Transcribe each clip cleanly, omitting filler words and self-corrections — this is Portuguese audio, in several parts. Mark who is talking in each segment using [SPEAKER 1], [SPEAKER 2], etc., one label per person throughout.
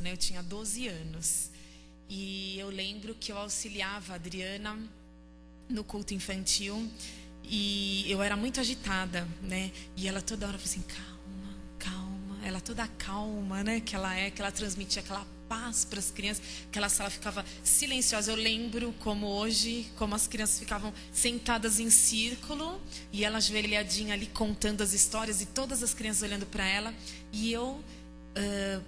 [SPEAKER 1] né? Eu tinha 12 anos. E eu lembro que eu auxiliava a Adriana no culto infantil e eu era muito agitada, né? E ela toda hora falava assim, calma, calma. Ela toda calma, né? Que ela transmitia aquela paz para as crianças. Aquela sala ficava silenciosa. Eu lembro como hoje, como as crianças ficavam sentadas em círculo e ela ajoelhadinha ali contando as histórias e todas as crianças olhando para ela. E eu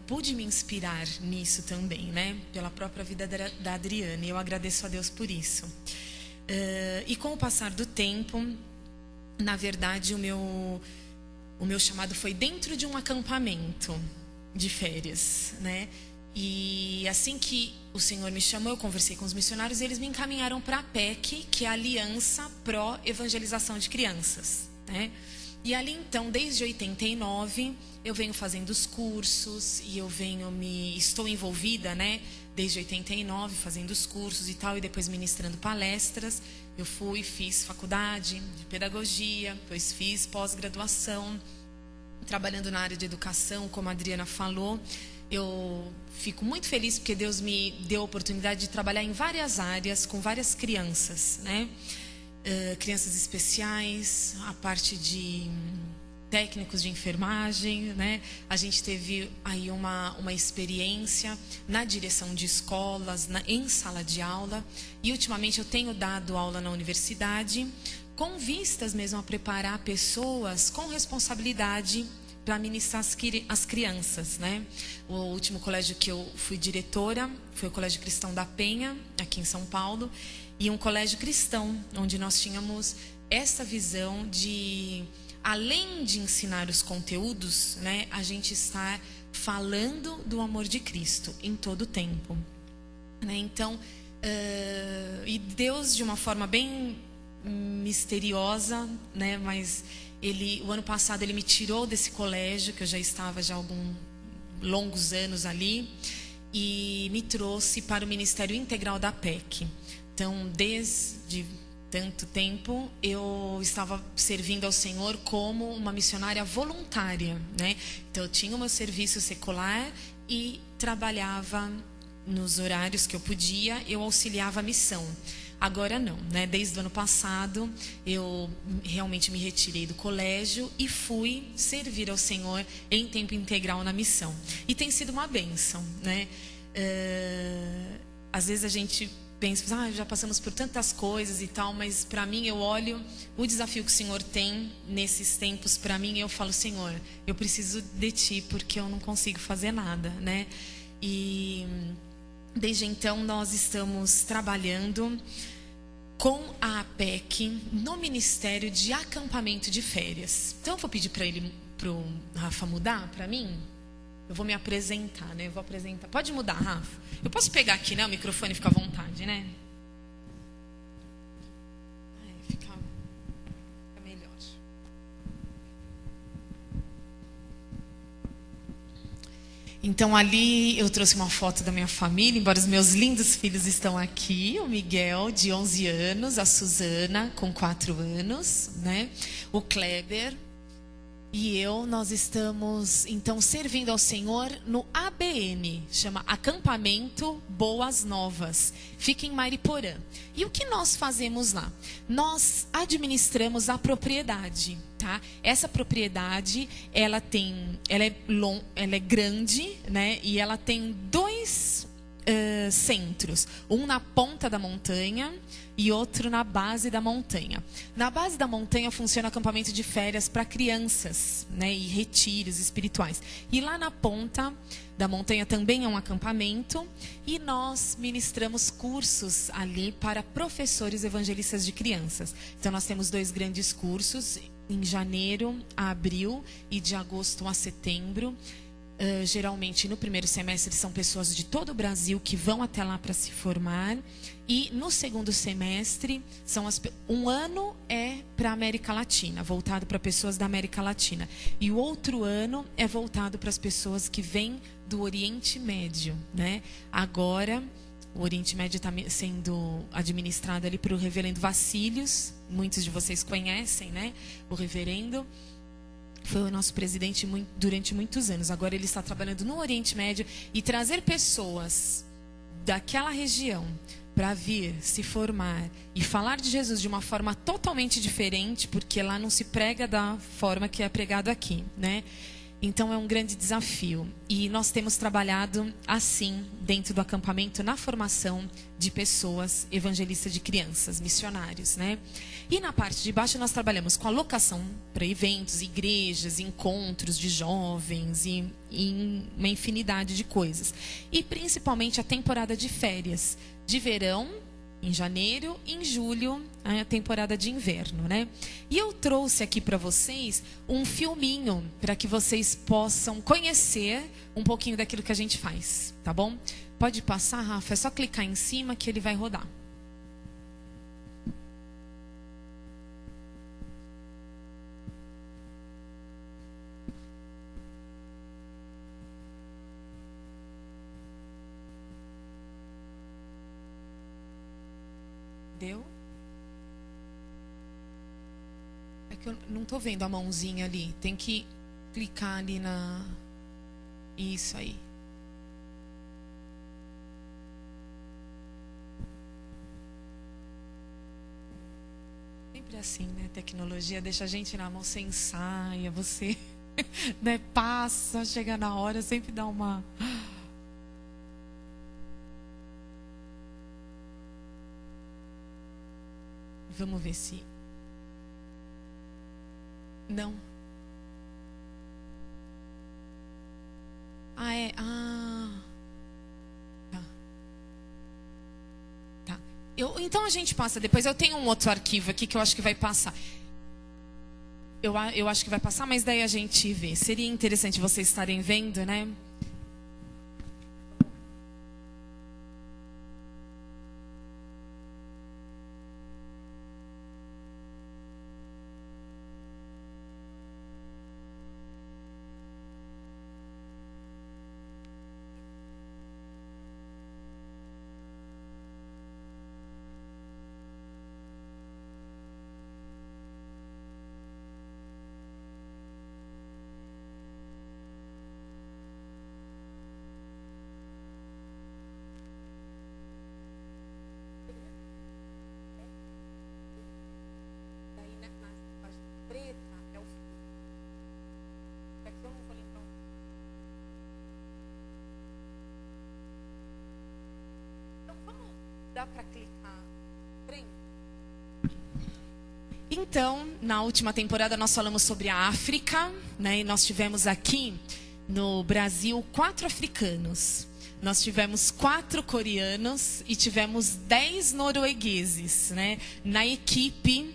[SPEAKER 1] pude me inspirar nisso também, né? Pela própria vida da Adriana. E eu agradeço a Deus por isso. E com o passar do tempo, na verdade, o meu chamado foi dentro de um acampamento de férias, né? E assim que o Senhor me chamou, eu conversei com os missionários e eles me encaminharam para a PEC, que é a Aliança Pró Evangelização de Crianças, né? E ali então, desde 89, eu venho fazendo os cursos e estou envolvida, né? Desde 89, fazendo os cursos e tal, e depois ministrando palestras. Eu fiz faculdade de pedagogia, depois fiz pós-graduação, trabalhando na área de educação, como a Adriana falou. Eu fico muito feliz porque Deus me deu a oportunidade de trabalhar em várias áreas, com várias crianças, né? Crianças especiais, a parte de técnicos de enfermagem, né? A gente teve aí uma experiência na direção de escolas, em sala de aula, e ultimamente eu tenho dado aula na universidade com vistas mesmo a preparar pessoas com responsabilidade para ministrar as crianças, né? O último colégio que eu fui diretora foi o Colégio Cristão da Penha, aqui em São Paulo, e um colégio cristão, onde nós tínhamos essa visão de, além de ensinar os conteúdos, né, a gente estar falando do amor de Cristo em todo o tempo, né? Então, e Deus, de uma forma bem misteriosa, né, mas o ano passado ele me tirou desse colégio, que eu já estava já há alguns longos anos ali, e me trouxe para o Ministério Integral da PEC. Então, desde tanto tempo, eu estava servindo ao Senhor como uma missionária voluntária, né? Então, eu tinha o meu serviço secular e trabalhava nos horários que eu podia, eu auxiliava a missão. Agora não, né? Desde o ano passado, eu realmente me retirei do colégio e fui servir ao Senhor em tempo integral na missão. E tem sido uma bênção, né? Às vezes a gente pensa, já passamos por tantas coisas e tal, mas para mim, eu olho o desafio que o Senhor tem nesses tempos para mim, e eu falo, Senhor, eu preciso de Ti, porque eu não consigo fazer nada, né? E desde então nós estamos trabalhando com a APEC no Ministério de Acampamento de Férias. Então eu vou pedir para o Rafa mudar para mim. Eu vou me apresentar, né? Eu vou apresentar. Pode mudar, Rafa? Eu posso pegar aqui, né? O microfone, fica à vontade, né? Fica melhor. Então, ali eu trouxe uma foto da minha família, embora os meus lindos filhos estão aqui. O Miguel, de 11 anos, a Suzana, com 4 anos, né? O Kleber e nós estamos, então, servindo ao Senhor no ABN, chama Acampamento Boas Novas. Fica em Mariporã. E o que nós fazemos lá? Nós administramos a propriedade, tá? Essa propriedade, ela é grande, né? E ela tem 2 centros, um na ponta da montanha e outro na base da montanha. Na base da montanha funciona acampamento de férias para crianças, né, e retiros espirituais. E lá na ponta da montanha também é um acampamento, e nós ministramos cursos ali para professores evangelistas de crianças. Então nós temos 2 grandes cursos em janeiro a abril e de agosto a setembro. Geralmente no primeiro semestre são pessoas de todo o Brasil que vão até lá para se formar, e no segundo semestre um ano é para a América Latina, voltado para pessoas da América Latina, e o outro ano é voltado para as pessoas que vêm do Oriente Médio, né? Agora o Oriente Médio está sendo administrado ali para o reverendo Vassílios, muitos de vocês conhecem, né? O reverendo foi o nosso presidente durante muitos anos. Agora ele está trabalhando no Oriente Médio, e trazer pessoas daquela região para vir se formar e falar de Jesus de uma forma totalmente diferente, porque lá não se prega da forma que é pregado aqui, né? Então é um grande desafio. E nós temos trabalhado assim, dentro do acampamento, na formação de pessoas evangelistas de crianças, missionários, né? E na parte de baixo nós trabalhamos com alocação para eventos, igrejas, encontros de jovens e uma infinidade de coisas. E principalmente a temporada de férias, de verão, em janeiro, em julho, a temporada de inverno, né? E eu trouxe aqui para vocês um filminho para que vocês possam conhecer um pouquinho daquilo que a gente faz, tá bom? Pode passar, Rafa, é só clicar em cima que ele vai rodar. Deu? É que eu não tô vendo a mãozinha ali. Tem que clicar ali na... Isso aí. Sempre assim, né? Tecnologia deixa a gente na mão, você ensaia, você né? Passa, chega na hora, sempre dá uma... Vamos ver se... Não. Ah, é? Ah. Tá. Tá. Então a gente passa depois. Eu tenho um outro arquivo aqui que eu acho que vai passar. Eu acho que vai passar, mas daí a gente vê. Seria interessante vocês estarem vendo, né? Dá para clicar. Então, na última temporada nós falamos sobre a África, né? E nós tivemos aqui no Brasil 4 africanos. Nós tivemos 4 coreanos e tivemos 10 noruegueses, né? Na equipe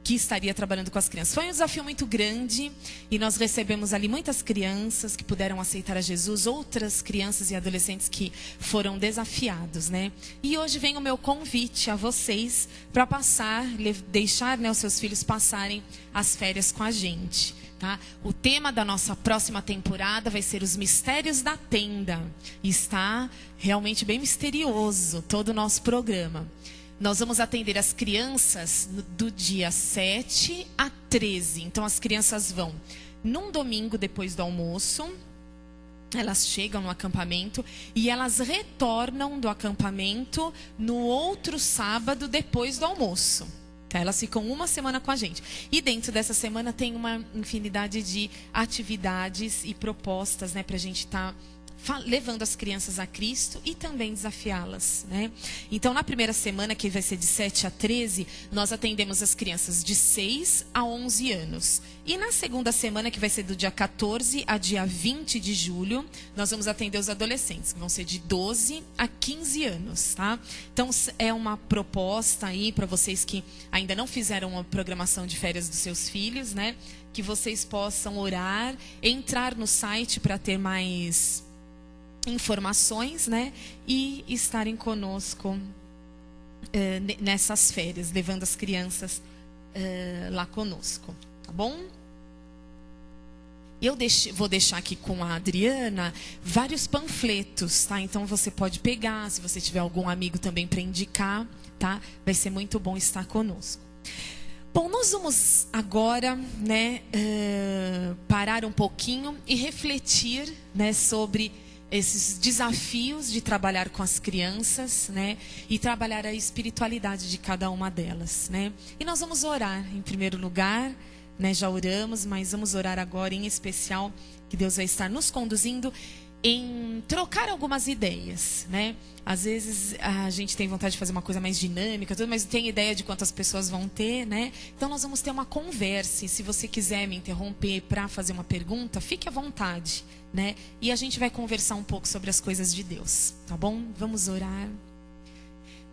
[SPEAKER 1] que estaria trabalhando com as crianças. Foi um desafio muito grande e nós recebemos ali muitas crianças que puderam aceitar a Jesus, outras crianças e adolescentes que foram desafiados, né? E hoje vem o meu convite a vocês para deixar, né, os seus filhos passarem as férias com a gente, tá? O tema da nossa próxima temporada vai ser os mistérios da tenda. Está realmente bem misterioso todo o nosso programa. Nós vamos atender as crianças do dia 7 a 13. Então, as crianças vão num domingo depois do almoço. Elas chegam no acampamento e elas retornam do acampamento no outro sábado depois do almoço. Tá? Elas ficam uma semana com a gente. E dentro dessa semana tem uma infinidade de atividades e propostas, né, para a gente estar levando as crianças a Cristo e também desafiá-las, né? Então, na primeira semana, que vai ser de 7 a 13, nós atendemos as crianças de 6 a 11 anos. E na segunda semana, que vai ser do dia 14 a dia 20 de julho, nós vamos atender os adolescentes, que vão ser de 12 a 15 anos, tá? Então, é uma proposta aí para vocês que ainda não fizeram uma programação de férias dos seus filhos, né? Que vocês possam orar, entrar no site para ter mais informações, né? E estarem conosco nessas férias, levando as crianças lá conosco, tá bom? Vou deixar aqui com a Adriana vários panfletos, tá? Então você pode pegar, se você tiver algum amigo também para indicar, tá? Vai ser muito bom estar conosco. Bom, nós vamos agora, né, parar um pouquinho e refletir, né, sobre esses desafios de trabalhar com as crianças, né, e trabalhar a espiritualidade de cada uma delas, né. E nós vamos orar em primeiro lugar, né, já oramos, mas vamos orar agora em especial, que Deus vai estar nos conduzindo em trocar algumas ideias, né? Às vezes a gente tem vontade de fazer uma coisa mais dinâmica, tudo, mas não tem ideia de quantas pessoas vão ter, né? Então nós vamos ter uma conversa. E se você quiser me interromper para fazer uma pergunta, fique à vontade, né? E a gente vai conversar um pouco sobre as coisas de Deus, tá bom? Vamos orar.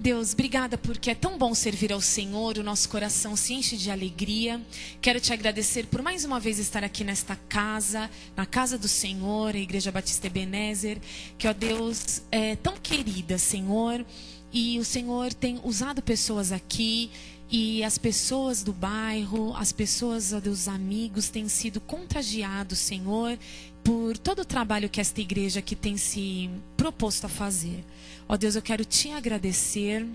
[SPEAKER 1] Deus, obrigada porque é tão bom servir ao Senhor, o nosso coração se enche de alegria. Quero te agradecer por mais uma vez estar aqui nesta casa, na casa do Senhor, a Igreja Batista Ebenezer, que, ó Deus, é tão querida, Senhor, e o Senhor tem usado pessoas aqui, e as pessoas do bairro, as pessoas, ó Deus, amigos, têm sido contagiados, Senhor, por todo o trabalho que esta igreja aqui tem se proposto a fazer. Ó Deus, eu quero te agradecer,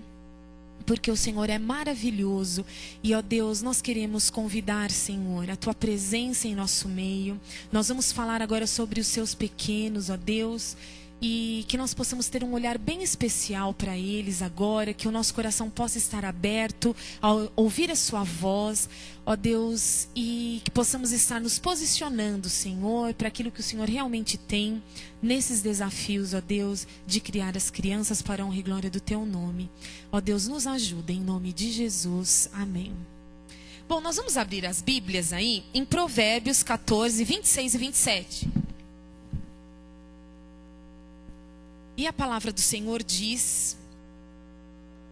[SPEAKER 1] porque o Senhor é maravilhoso. E, ó Deus, nós queremos convidar, Senhor, a tua presença em nosso meio. Nós vamos falar agora sobre os seus pequenos, ó Deus, e que nós possamos ter um olhar bem especial para eles agora, que o nosso coração possa estar aberto ao ouvir a sua voz, ó Deus, e que possamos estar nos posicionando, Senhor, para aquilo que o Senhor realmente tem nesses desafios, ó Deus, de criar as crianças para a honra e glória do teu nome. Ó Deus, nos ajuda em nome de Jesus. Amém. Bom, nós vamos abrir as Bíblias aí em Provérbios 14, 26 e 27. E a palavra do Senhor diz,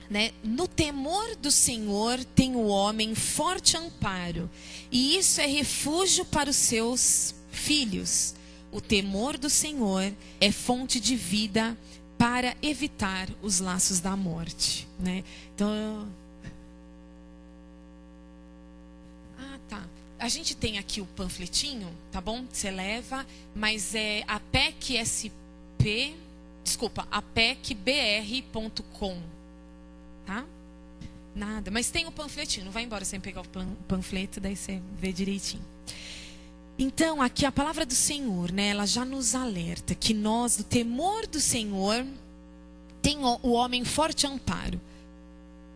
[SPEAKER 1] né, no temor do Senhor tem o homem forte amparo, e isso é refúgio para os seus filhos. O temor do Senhor é fonte de vida para evitar os laços da morte, né? Então, tá. A gente tem aqui o panfletinho, tá bom? Você leva, mas é apecbr.com, tá? Nada, mas tem o panfletinho, não vai embora sem pegar o panfleto, daí você vê direitinho. Então, aqui a palavra do Senhor, né, ela já nos alerta que nós, do temor do Senhor, tem o homem forte amparo.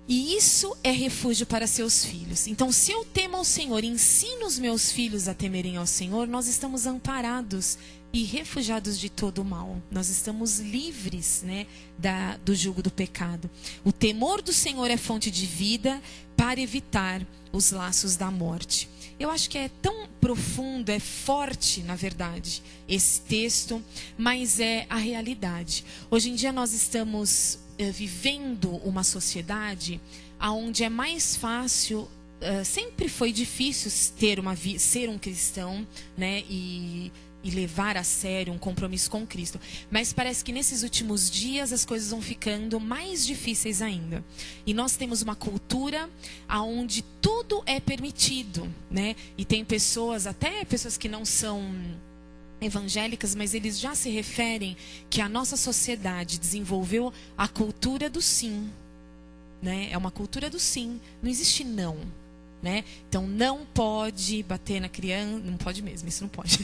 [SPEAKER 1] E isso é refúgio para seus filhos. Então, se eu temo ao Senhor e ensino os meus filhos a temerem ao Senhor, nós estamos amparados e refugiados de todo o mal. Nós estamos livres, né, do jugo do pecado. O temor do Senhor é fonte de vida para evitar os laços da morte. Eu acho que é tão profundo, é forte, na verdade, esse texto, mas é a realidade. Hoje em dia nós estamos vivendo uma sociedade onde é mais fácil, sempre foi difícil ser um cristão, né, e levar a sério um compromisso com Cristo. Mas parece que nesses últimos dias as coisas vão ficando mais difíceis ainda. E nós temos uma cultura onde tudo é permitido, né? E tem pessoas, até pessoas que não são evangélicas, mas eles já se referem que a nossa sociedade desenvolveu a cultura do sim, né? É uma cultura do sim, não existe não. Né? Então não pode bater na criança, não pode mesmo, isso não pode.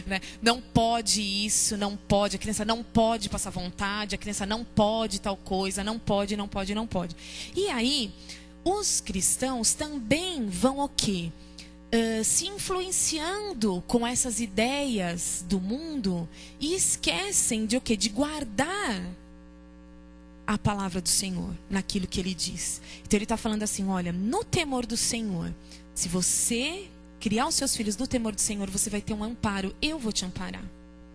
[SPEAKER 1] Né? Não pode isso, não pode, a criança não pode passar vontade, a criança não pode tal coisa, não pode, não pode, não pode. E aí, os cristãos também vão o quê? Se influenciando com essas ideias do mundo e esquecem de o quê? De guardar a palavra do Senhor, naquilo que ele diz. Então ele está falando assim, olha, no temor do Senhor, se você criar os seus filhos no temor do Senhor, você vai ter um amparo, eu vou te amparar,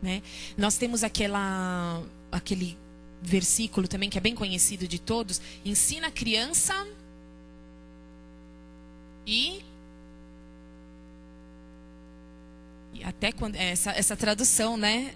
[SPEAKER 1] né? Nós temos aquele versículo também que é bem conhecido de todos, ensina a criança e até quando essa tradução, né?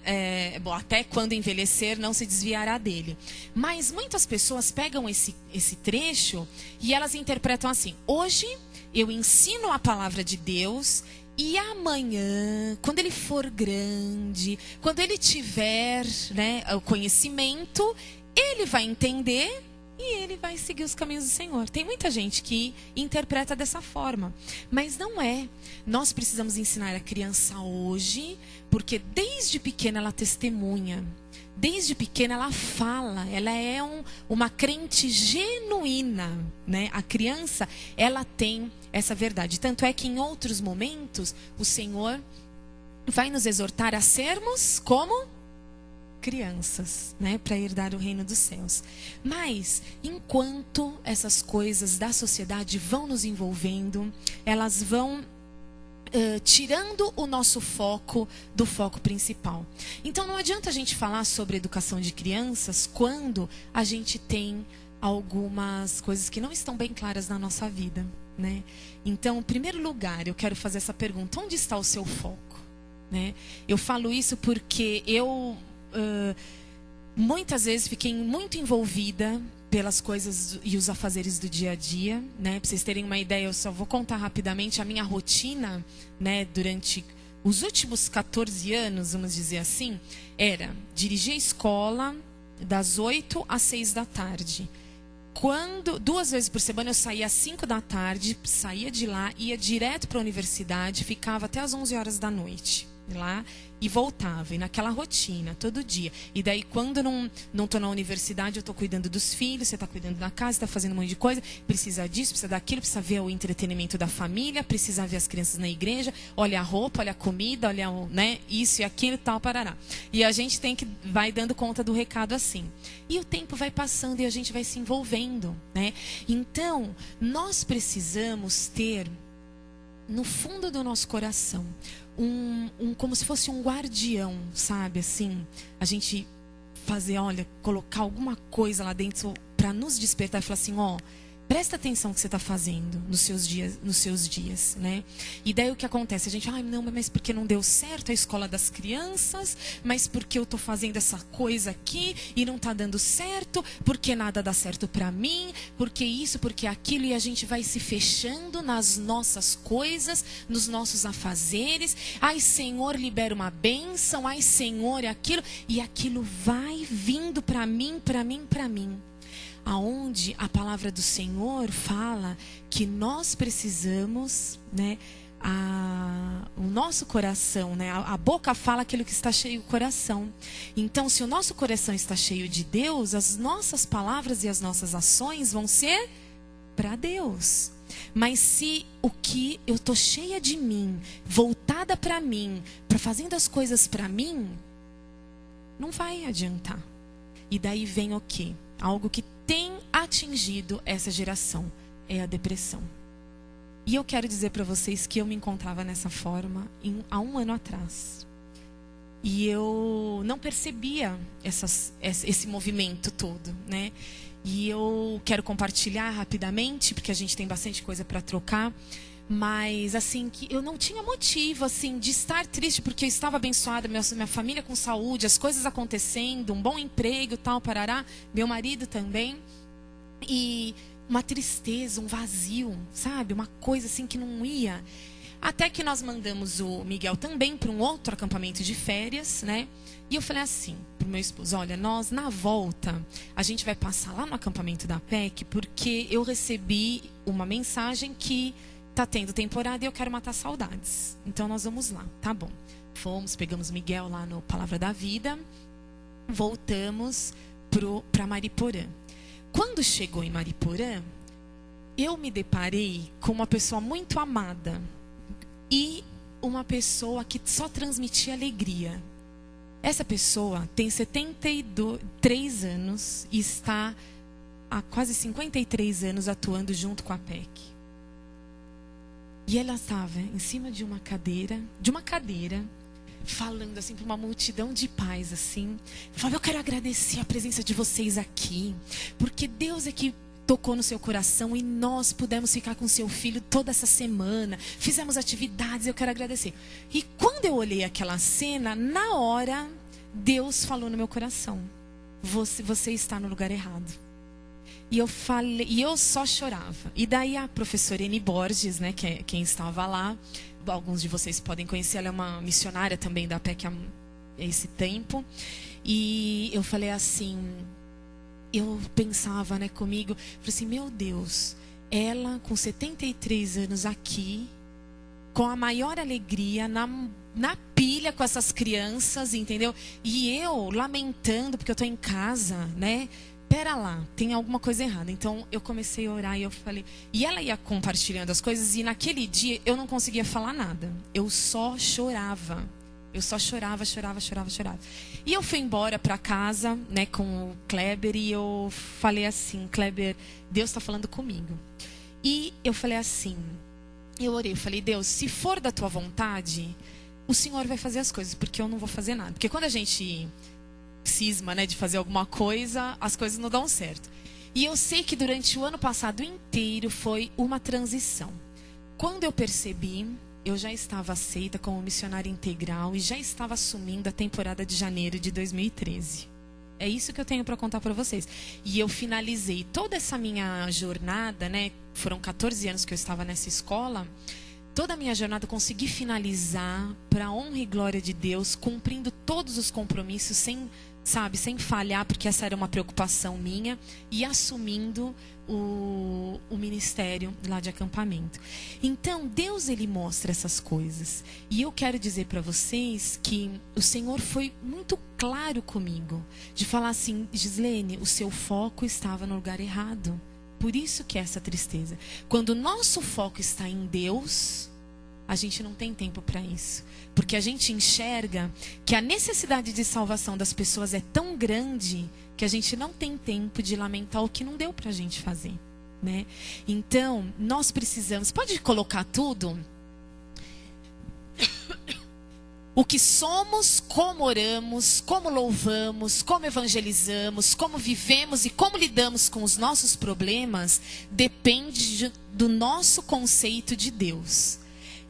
[SPEAKER 1] Bom, até quando envelhecer não se desviará dele. Mas muitas pessoas pegam esse trecho e elas interpretam assim: hoje eu ensino a palavra de Deus e amanhã, quando ele for grande, quando ele tiver, né, o conhecimento, ele vai entender e ele vai seguir os caminhos do Senhor. Tem muita gente que interpreta dessa forma, mas não é. Nós precisamos ensinar a criança hoje, porque desde pequena ela testemunha. Desde pequena ela fala, ela é uma crente genuína, né? A criança, ela tem essa verdade. Tanto é que em outros momentos, o Senhor vai nos exortar a sermos como crianças, né? Para herdar o reino dos céus. Mas, enquanto essas coisas da sociedade vão nos envolvendo, elas vão tirando o nosso foco do foco principal. Então não adianta a gente falar sobre educação de crianças quando a gente tem algumas coisas que não estão bem claras na nossa vida, né? Então, em primeiro lugar, eu quero fazer essa pergunta: onde está o seu foco? Né? Eu falo isso porque eu muitas vezes fiquei muito envolvida pelas coisas e os afazeres do dia a dia, né? Para vocês terem uma ideia, eu só vou contar rapidamente a minha rotina, né? Durante os últimos 14 anos, vamos dizer assim, era dirigir a escola das 8 às 6 da tarde. 2 vezes por semana eu saía às 5 da tarde, saía de lá, ia direto para a universidade, ficava até às 11 horas da noite lá e voltava, e naquela rotina, todo dia. E daí, quando não tô na universidade, eu tô cuidando dos filhos, você tá cuidando da casa, tá fazendo um monte de coisa, precisa disso, precisa daquilo, precisa ver o entretenimento da família, precisa ver as crianças na igreja, olha a roupa, olha a comida, olha né, isso e aquilo e tal, parará. E a gente vai dando conta do recado assim. E o tempo vai passando e a gente vai se envolvendo, né? Então, nós precisamos ter, no fundo do nosso coração, como se fosse um guardião, sabe? Assim, a gente fazer, olha, colocar alguma coisa lá dentro para nos despertar e falar assim, ó, presta atenção no que você está fazendo nos seus dias, né? E daí o que acontece? A gente, não, mas porque não deu certo a escola das crianças, mas porque eu estou fazendo essa coisa aqui e não está dando certo, porque nada dá certo para mim, porque isso, porque aquilo, e a gente vai se fechando nas nossas coisas, nos nossos afazeres. Ai, Senhor, libera uma bênção, ai, Senhor, aquilo, e aquilo vai vindo para mim. Aonde a palavra do Senhor fala que nós precisamos, né, o nosso coração, né, a boca fala aquilo que está cheio do coração. Então, se o nosso coração está cheio de Deus, as nossas palavras e as nossas ações vão ser para Deus. Mas se o que eu tô cheia de mim, voltada para mim, para fazendo as coisas para mim, não vai adiantar. E daí vem o quê? Algo que tem atingido essa geração, é a depressão. E eu quero dizer para vocês que eu me encontrava nessa forma há 1 ano atrás. E eu não percebia esse movimento todo, né? E eu quero compartilhar rapidamente, porque a gente tem bastante coisa para trocar. Mas, assim, que eu não tinha motivo, assim, de estar triste, porque eu estava abençoada, minha família com saúde, as coisas acontecendo, um bom emprego, tal, parará, meu marido também. E uma tristeza, um vazio, sabe? Uma coisa, assim, que não ia. Até que nós mandamos o Miguel também para um outro acampamento de férias, né? E eu falei assim pro meu esposo, olha, nós na volta, a gente vai passar lá no acampamento da PEC, porque eu recebi uma mensagem que tá tendo temporada e eu quero matar saudades. Então nós vamos lá, tá bom. Fomos, pegamos Miguel lá no Palavra da Vida, voltamos para Mariporã. Quando chegou em Mariporã, eu me deparei com uma pessoa muito amada e uma pessoa que só transmitia alegria. Essa pessoa tem 73 anos e está há quase 53 anos atuando junto com a PEC. E ela estava em cima de uma cadeira, falando assim para uma multidão de pais, assim. Falava, eu quero agradecer a presença de vocês aqui, porque Deus é que tocou no seu coração e nós pudemos ficar com seu filho toda essa semana. Fizemos atividades, eu quero agradecer. E quando eu olhei aquela cena, na hora, Deus falou no meu coração, você está no lugar errado. E eu falei, e eu só chorava. E daí a professora Eni Borges, né, que é quem estava lá, alguns de vocês podem conhecer, ela é uma missionária também da PEC há esse tempo. E eu falei assim, eu pensava, né, comigo, falei assim, meu Deus, ela com 73 anos aqui, com a maior alegria, na pilha com essas crianças, entendeu? E eu lamentando, porque eu tô em casa, né? Pera lá, tem alguma coisa errada. Então eu comecei a orar e eu falei... E ela ia compartilhando as coisas e naquele dia eu não conseguia falar nada. Eu só chorava. Eu só chorava. E eu fui embora para casa, né, com o Kleber, e eu falei assim, Kleber, Deus está falando comigo. E eu falei assim, eu orei, eu falei, Deus, se for da tua vontade, o Senhor vai fazer as coisas, porque eu não vou fazer nada. Porque quando a gente cisma, né, de fazer alguma coisa, as coisas não dão certo. E eu sei que durante o ano passado inteiro foi uma transição. Quando eu percebi, eu já estava aceita como missionária integral e já estava assumindo a temporada de janeiro de 2013. É isso que eu tenho para contar para vocês. E eu finalizei toda essa minha jornada, né? Foram 14 anos que eu estava nessa escola. Toda a minha jornada eu consegui finalizar para a honra e glória de Deus, cumprindo todos os compromissos sem falhar, porque essa era uma preocupação minha, e assumindo o ministério lá de acampamento. Então, Deus, ele mostra essas coisas. E eu quero dizer para vocês que o Senhor foi muito claro comigo, de falar assim, Gislene, o seu foco estava no lugar errado. Por isso que é essa tristeza. Quando o nosso foco está em Deus, a gente não tem tempo para isso. Porque a gente enxerga que a necessidade de salvação das pessoas é tão grande que a gente não tem tempo de lamentar o que não deu para a gente fazer, né? Então, nós precisamos... Pode colocar tudo? O que somos, como oramos, como louvamos, como evangelizamos, como vivemos e como lidamos com os nossos problemas depende do nosso conceito de Deus.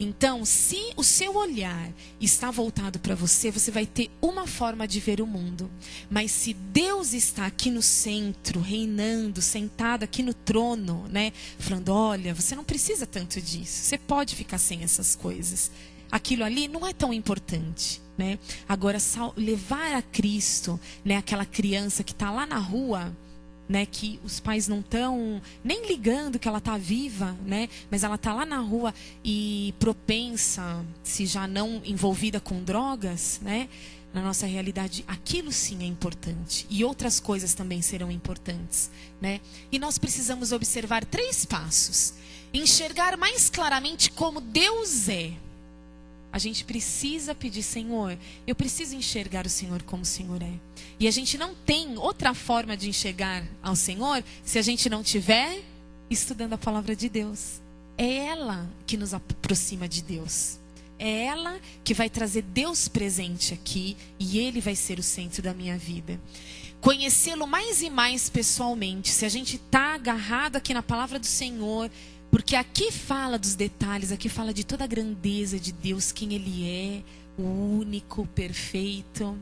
[SPEAKER 1] Então, se o seu olhar está voltado para você, você vai ter uma forma de ver o mundo. Mas se Deus está aqui no centro, reinando, sentado aqui no trono, né, falando, olha, você não precisa tanto disso, você pode ficar sem essas coisas. Aquilo ali não é tão importante, né? Agora, levar a Cristo, né, aquela criança que está lá na rua, né, que os pais não estão nem ligando que ela está viva, né, mas ela está lá na rua e propensa, se já não envolvida com drogas, né, na nossa realidade, aquilo sim é importante. E outras coisas também serão importantes, né? E nós precisamos observar 3 passos. Enxergar mais claramente como Deus é. A gente precisa pedir, Senhor, eu preciso enxergar o Senhor como o Senhor é. E a gente não tem outra forma de enxergar ao Senhor se a gente não estiver estudando a palavra de Deus. É ela que nos aproxima de Deus. É ela que vai trazer Deus presente aqui e Ele vai ser o centro da minha vida. Conhecê-lo mais e mais pessoalmente. Se a gente está agarrado aqui na palavra do Senhor... Porque aqui fala dos detalhes, aqui fala de toda a grandeza de Deus, quem Ele é, o único, perfeito,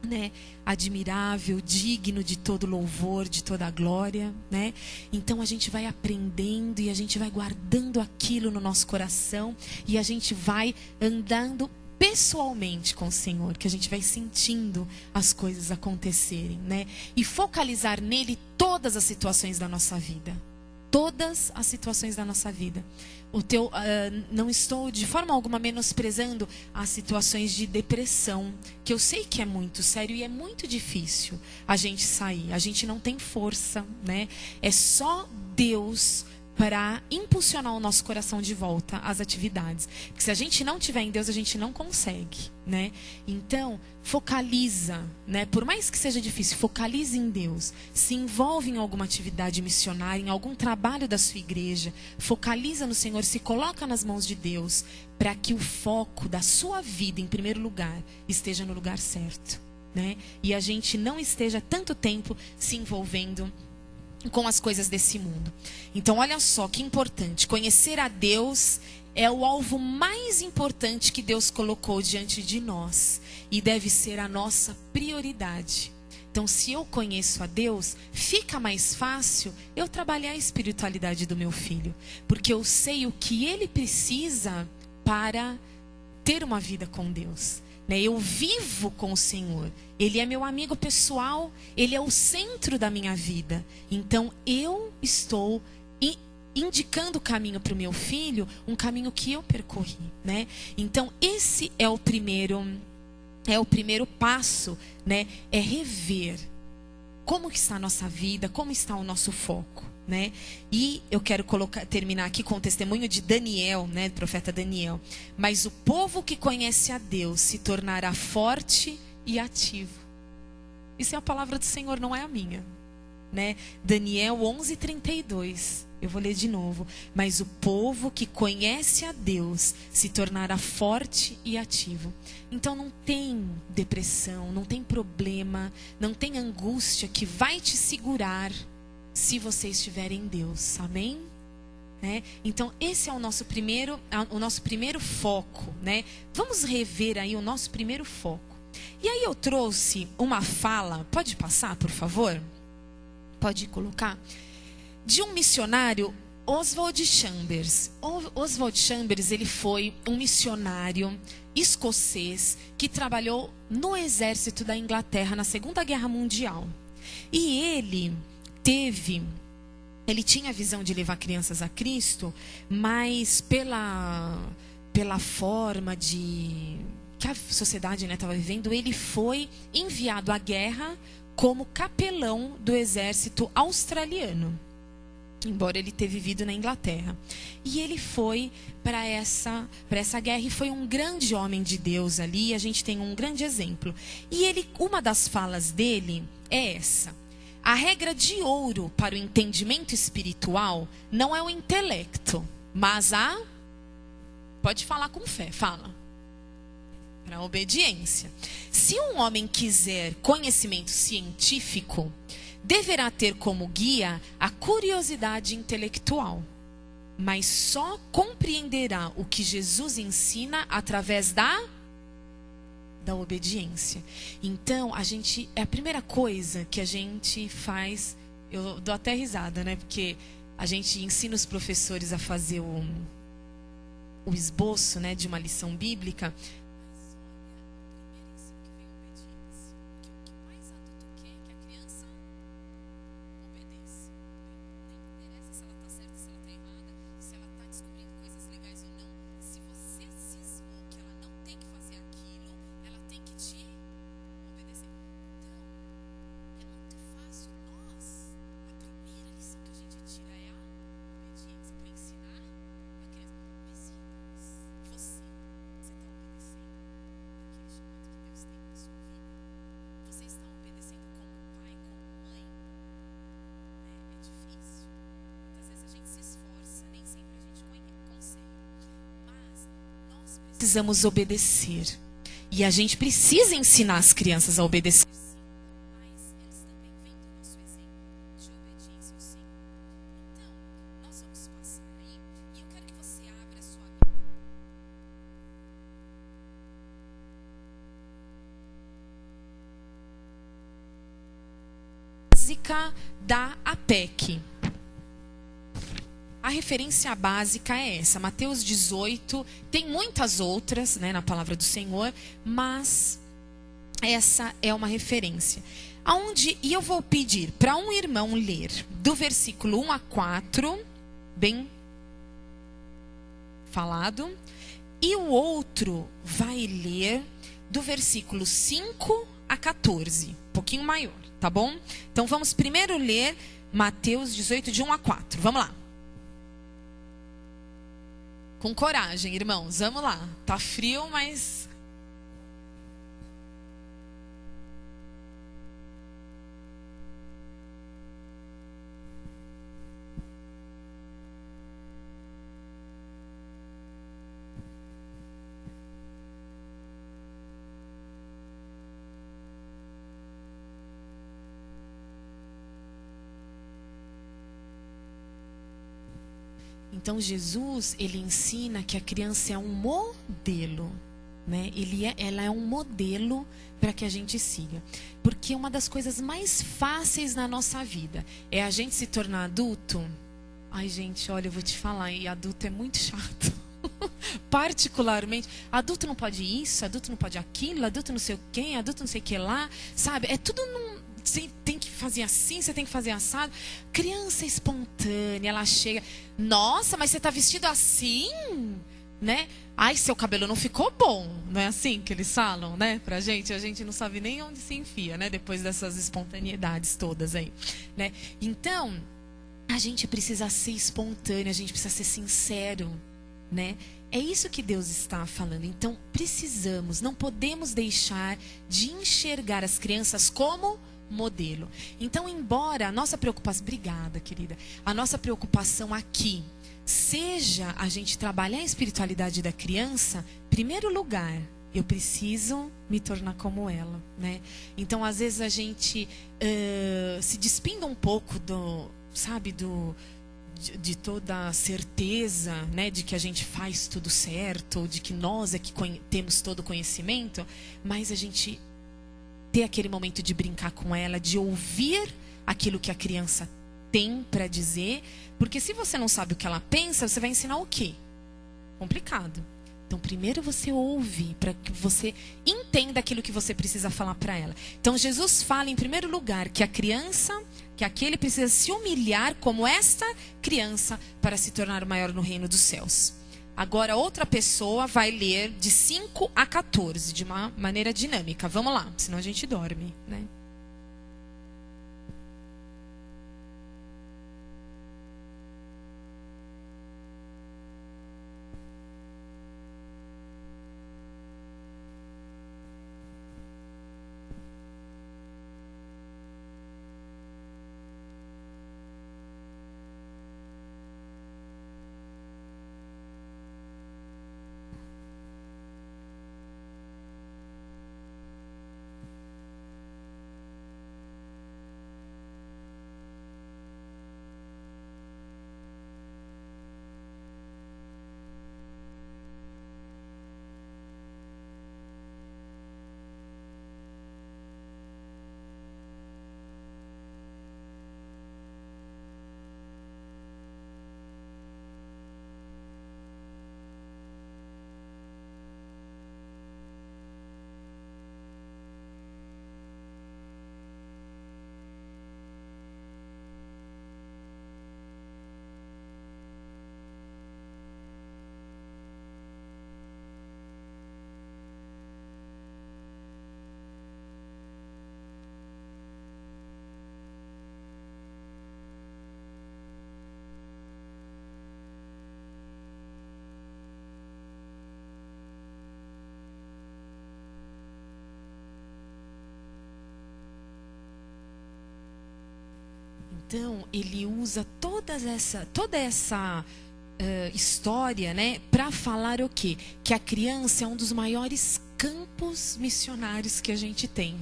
[SPEAKER 1] né? Admirável, digno de todo louvor, de toda a glória, né? Então a gente vai aprendendo e a gente vai guardando aquilo no nosso coração e a gente vai andando pessoalmente com o Senhor, que a gente vai sentindo as coisas acontecerem, né? E focalizar nele todas as situações da nossa vida. Todas as situações da nossa vida. Não estou de forma alguma menosprezando as situações de depressão, que eu sei que é muito sério e é muito difícil a gente sair. A gente não tem força, né? É só Deus para impulsionar o nosso coração de volta às atividades. Porque se a gente não tiver em Deus, a gente não consegue, né? Então, focaliza, né? Por mais que seja difícil, focalize em Deus. Se envolve em alguma atividade missionária, em algum trabalho da sua igreja. Focaliza no Senhor, se coloca nas mãos de Deus, para que o foco da sua vida, em primeiro lugar, esteja no lugar certo, né? E a gente não esteja tanto tempo se envolvendo com as coisas desse mundo. Então, olha só que importante. Conhecer a Deus é o alvo mais importante que Deus colocou diante de nós. E deve ser a nossa prioridade. Então, se eu conheço a Deus, fica mais fácil eu trabalhar a espiritualidade do meu filho. Porque eu sei o que ele precisa para ter uma vida com Deus. né? Eu vivo com o Senhor. Ele é meu amigo pessoal, Ele é o centro da minha vida. Então eu estou indicando o caminho para o meu filho, um caminho que eu percorri, né? Então esse é o primeiro passo, né? É rever como que está a nossa vida, como está o nosso foco, né? E eu quero terminar aqui com o testemunho de Daniel, né? Do profeta Daniel. Mas o povo que conhece a Deus se tornará forte e ativo. Isso é a palavra do Senhor, não é a minha, né? Daniel 11:32. Eu vou ler de novo. Mas o povo que conhece a Deus se tornará forte e ativo. Então não tem depressão, não tem problema, não tem angústia que vai te segurar se você estiver em Deus. Amém? Né? Então esse é o nosso primeiro foco, né? Vamos rever aí o nosso primeiro foco. E aí eu trouxe uma fala, pode passar, por favor? Pode colocar? De um missionário, Oswald Chambers. Oswald Chambers, ele foi um missionário escocês que trabalhou no exército da Inglaterra na Segunda Guerra Mundial. E ele tinha a visão de levar crianças a Cristo, mas pela forma que a sociedade, né, estava vivendo, ele foi enviado à guerra como capelão do exército australiano, embora ele tenha vivido na Inglaterra. E ele foi para essa guerra e foi um grande homem de Deus ali. A gente tem um grande exemplo. E uma das falas dele é essa: a regra de ouro para o entendimento espiritual não é o intelecto, mas pode falar com fé, fala. Para a obediência. Se um homem quiser conhecimento científico, deverá ter como guia a curiosidade intelectual, mas só compreenderá o que Jesus ensina através da obediência. Então, a primeira coisa que a gente faz, eu dou até risada, né? Porque a gente ensina os professores a fazer o esboço, né, de uma lição bíblica. Precisamos obedecer. E a gente precisa ensinar as crianças a obedecer. Mas eles também vêm do nosso exemplo de obediência ao Senhor. Então, nós vamos passar aí. E eu quero que você abra a sua básica da APEC. A referência básica é essa, Mateus 18, tem muitas outras, né, na palavra do Senhor, mas essa é uma referência. E eu vou pedir para um irmão ler do versículo 1 a 4, bem falado, e o outro vai ler do versículo 5 a 14, um pouquinho maior, tá bom? Então vamos primeiro ler Mateus 18, de 1 a 4, vamos lá. Com coragem, irmãos, vamos lá. Tá frio, mas... Então Jesus, ele ensina que a criança é um modelo, né? Ela é um modelo para que a gente siga. Porque uma das coisas mais fáceis na nossa vida é a gente se tornar adulto. Ai, gente, olha, eu vou te falar, e adulto é muito chato. particularmente, adulto não pode isso, adulto não pode aquilo, adulto não sei o quê, adulto não sei o que lá, sabe? É tudo você tem que fazer assim, você tem que fazer assado. Criança espontânea, ela chega, nossa, mas você tá vestido assim, né? Ai, seu cabelo não ficou bom, não é assim que eles falam, né? Pra gente, a gente não sabe nem onde se enfia, né? Depois dessas espontaneidades todas aí, né? Então, a gente precisa ser espontâneo, a gente precisa ser sincero, né? É isso que Deus está falando. Então, precisamos, não podemos deixar de enxergar as crianças como modelo. Então, embora a nossa preocupação... Obrigada, querida. A nossa preocupação aqui seja a gente trabalhar a espiritualidade da criança, em primeiro lugar, eu preciso me tornar como ela, né? Então, às vezes, a gente se despinda um pouco de toda a certeza, né, de que a gente faz tudo certo, de que nós é que temos todo o conhecimento, mas a gente ter aquele momento de brincar com ela, de ouvir aquilo que a criança tem para dizer, porque se você não sabe o que ela pensa, você vai ensinar o quê? Complicado. Então, primeiro você ouve, para que você entenda aquilo que você precisa falar para ela. Então, Jesus fala, em primeiro lugar, que a criança, que aquele precisa se humilhar como esta criança para se tornar o maior no reino dos céus. Agora, outra pessoa vai ler de 5 a 14, de uma maneira dinâmica. Vamos lá, senão a gente dorme, né? Então, ele usa toda essa história, né, para falar o quê? Que a criança é um dos maiores campos missionários que a gente tem,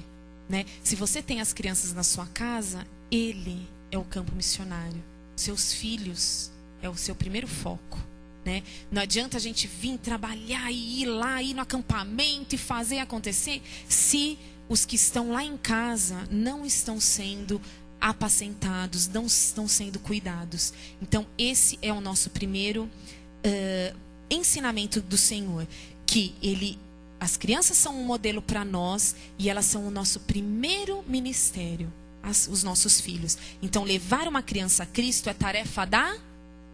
[SPEAKER 1] né? Se você tem as crianças na sua casa, ele é o campo missionário. Seus filhos é o seu primeiro foco, né? Não adianta a gente vir trabalhar e ir lá, ir no acampamento e fazer acontecer, se os que estão lá em casa não estão sendo apacentados, não estão sendo cuidados. Então, esse é o nosso primeiro ensinamento do Senhor, que as crianças são um modelo para nós e elas são o nosso primeiro ministério, os nossos filhos. Então, levar uma criança a Cristo é tarefa da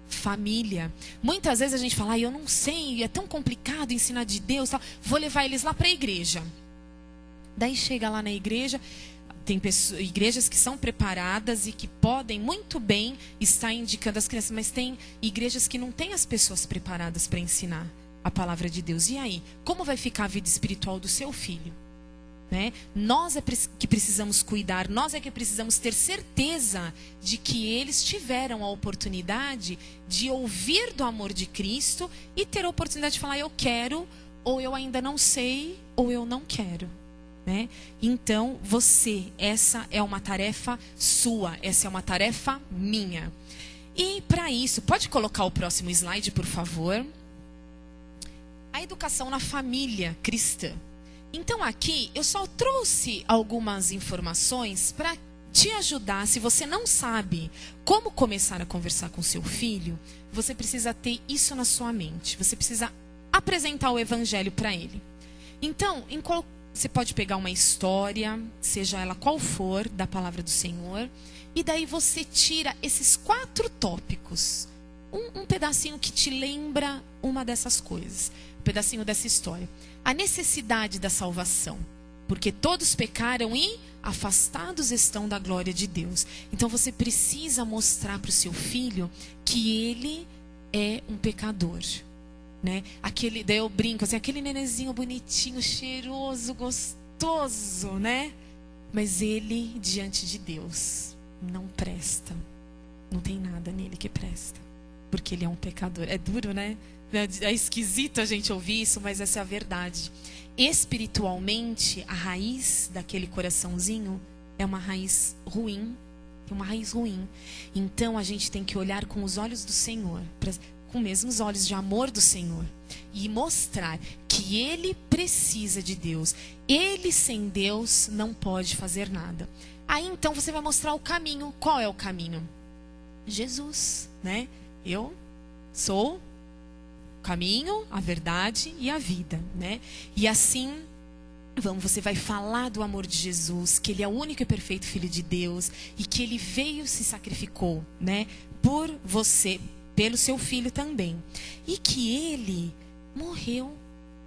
[SPEAKER 1] família. Muitas vezes a gente fala, eu não sei, é tão complicado ensinar de Deus, tal. Vou levar eles lá para a igreja. Daí chega lá na igreja, tem igrejas que são preparadas e que podem muito bem estar indicando as crianças, mas tem igrejas que não têm as pessoas preparadas para ensinar a palavra de Deus. E aí, como vai ficar a vida espiritual do seu filho? Né? Nós é que precisamos cuidar, nós é que precisamos ter certeza de que eles tiveram a oportunidade de ouvir do amor de Cristo e ter a oportunidade de falar, eu quero, ou eu ainda não sei, ou eu não quero. Né? Então, essa é uma tarefa sua, essa é uma tarefa minha. E para isso, pode colocar o próximo slide, por favor? A educação na família cristã. Então, aqui eu só trouxe algumas informações para te ajudar, se você não sabe como começar a conversar com seu filho, você precisa ter isso na sua mente. Você precisa apresentar o evangelho para ele. Então, você pode pegar uma história, seja ela qual for, da palavra do Senhor, e daí você tira esses 4 tópicos. Um pedacinho que te lembra uma dessas coisas. Um pedacinho dessa história. A necessidade da salvação. Porque todos pecaram e afastados estão da glória de Deus. Então você precisa mostrar para o seu filho que ele é um pecador. Né? Daí eu brinco assim, aquele nenenzinho bonitinho, cheiroso, gostoso, né? Mas ele, diante de Deus, não presta. Não tem nada nele que presta. Porque ele é um pecador. É duro, né? É esquisito a gente ouvir isso, mas essa é a verdade. Espiritualmente, a raiz daquele coraçãozinho é uma raiz ruim. É uma raiz ruim. Então, a gente tem que olhar com os olhos do Senhor, com os mesmos olhos de amor do Senhor, e mostrar que ele precisa de Deus. Ele sem Deus não pode fazer nada. Aí, então, você vai mostrar o caminho. Qual é o caminho? Jesus, né? Eu sou o caminho, a verdade e a vida, né? E assim, você vai falar do amor de Jesus, que ele é o único e perfeito Filho de Deus e que ele veio, se sacrificou, né? Por você, pelo seu filho também. E que ele morreu,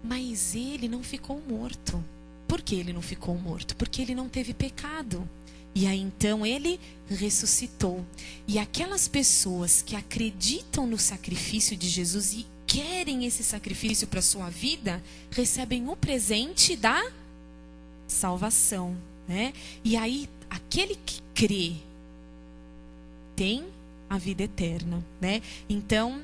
[SPEAKER 1] mas ele não ficou morto. Por que ele não ficou morto? Porque ele não teve pecado. E aí então ele ressuscitou. E aquelas pessoas que acreditam no sacrifício de Jesus e querem esse sacrifício para a sua vida, recebem o presente da salvação, né? E aí aquele que crê tem a vida eterna, né? Então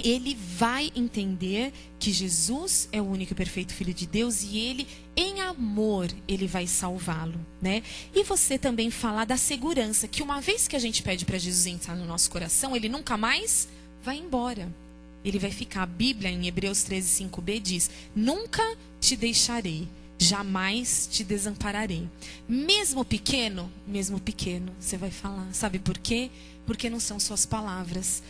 [SPEAKER 1] ele vai entender que Jesus é o único e perfeito Filho de Deus e ele, em amor, ele vai salvá-lo, né? E você também falar da segurança, que uma vez que a gente pede para Jesus entrar no nosso coração, ele nunca mais vai embora. Ele vai ficar. A Bíblia, em Hebreus 13:5b, diz: nunca te deixarei, jamais te desampararei. Mesmo pequeno, você vai falar. Sabe por quê? Porque não são suas palavras.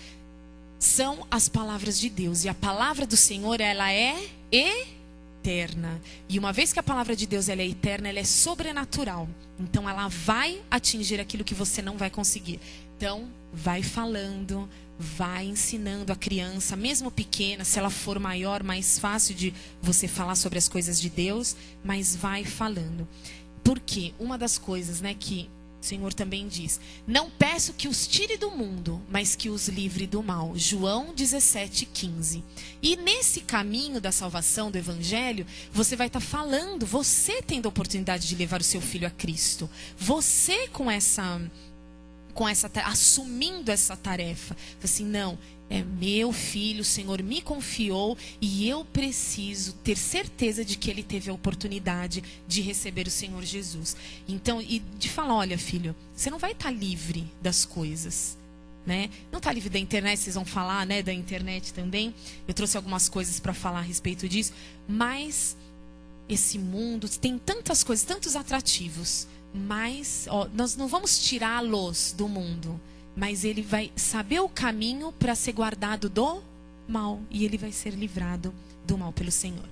[SPEAKER 1] São as palavras de Deus. E a palavra do Senhor, ela é eterna. E uma vez que a palavra de Deus ela é eterna, ela é sobrenatural. Então ela vai atingir aquilo que você não vai conseguir. Então, vai falando, vai ensinando a criança, mesmo pequena, se ela for maior, mais fácil de você falar sobre as coisas de Deus, mas vai falando. Porque uma das coisas, né, que o Senhor também diz: não peço que os tire do mundo, mas que os livre do mal. João 17:15. E nesse caminho da salvação, do evangelho, você vai estar falando, você tendo a oportunidade de levar o seu filho a Cristo. Você assumindo essa tarefa. Assim, não, é meu filho, o Senhor me confiou e eu preciso ter certeza de que ele teve a oportunidade de receber o Senhor Jesus. Então, e de falar: olha, filho, você não vai estar livre das coisas, né? Não está livre da internet, vocês vão falar, né, da internet também. Eu trouxe algumas coisas para falar a respeito disso, mas esse mundo tem tantas coisas, tantos atrativos. Mas nós não vamos tirá-los do mundo, mas ele vai saber o caminho para ser guardado do mal, e ele vai ser livrado do mal pelo Senhor.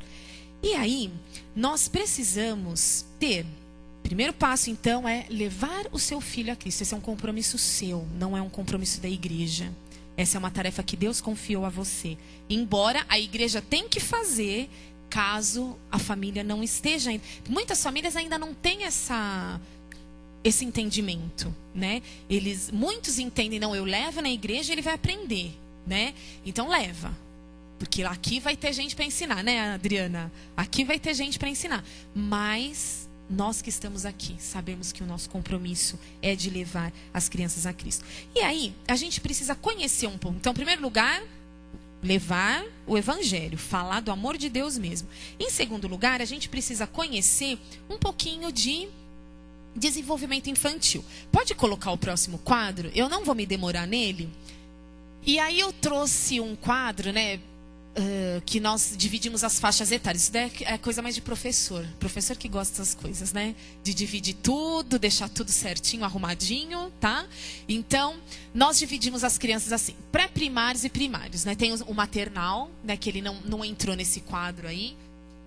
[SPEAKER 1] E aí, nós precisamos ter, primeiro passo então é levar o seu filho a Cristo. Esse é um compromisso seu, não é um compromisso da igreja. Essa é uma tarefa que Deus confiou a você, embora a igreja tenha que fazer caso a família não esteja. Muitas famílias ainda não têm esse entendimento, né? Muitos entendem: não, eu levo na igreja, ele vai aprender, né? Então leva, porque aqui vai ter gente para ensinar, né, Adriana? Aqui vai ter gente para ensinar. Mas nós que estamos aqui sabemos que o nosso compromisso é de levar as crianças a Cristo. E aí a gente precisa conhecer um pouco. Então, em primeiro lugar, levar o evangelho, falar do amor de Deus mesmo. Em segundo lugar, a gente precisa conhecer um pouquinho de desenvolvimento infantil. Pode colocar o próximo quadro? Eu não vou me demorar nele. E aí eu trouxe um quadro, né, que nós dividimos as faixas etárias. Isso daí é coisa mais de professor. Professor que gosta dessas coisas, né? De dividir tudo, deixar tudo certinho, arrumadinho, tá? Então, nós dividimos as crianças assim, pré-primários e primários, né? Tem o maternal, né? Que ele não entrou nesse quadro aí,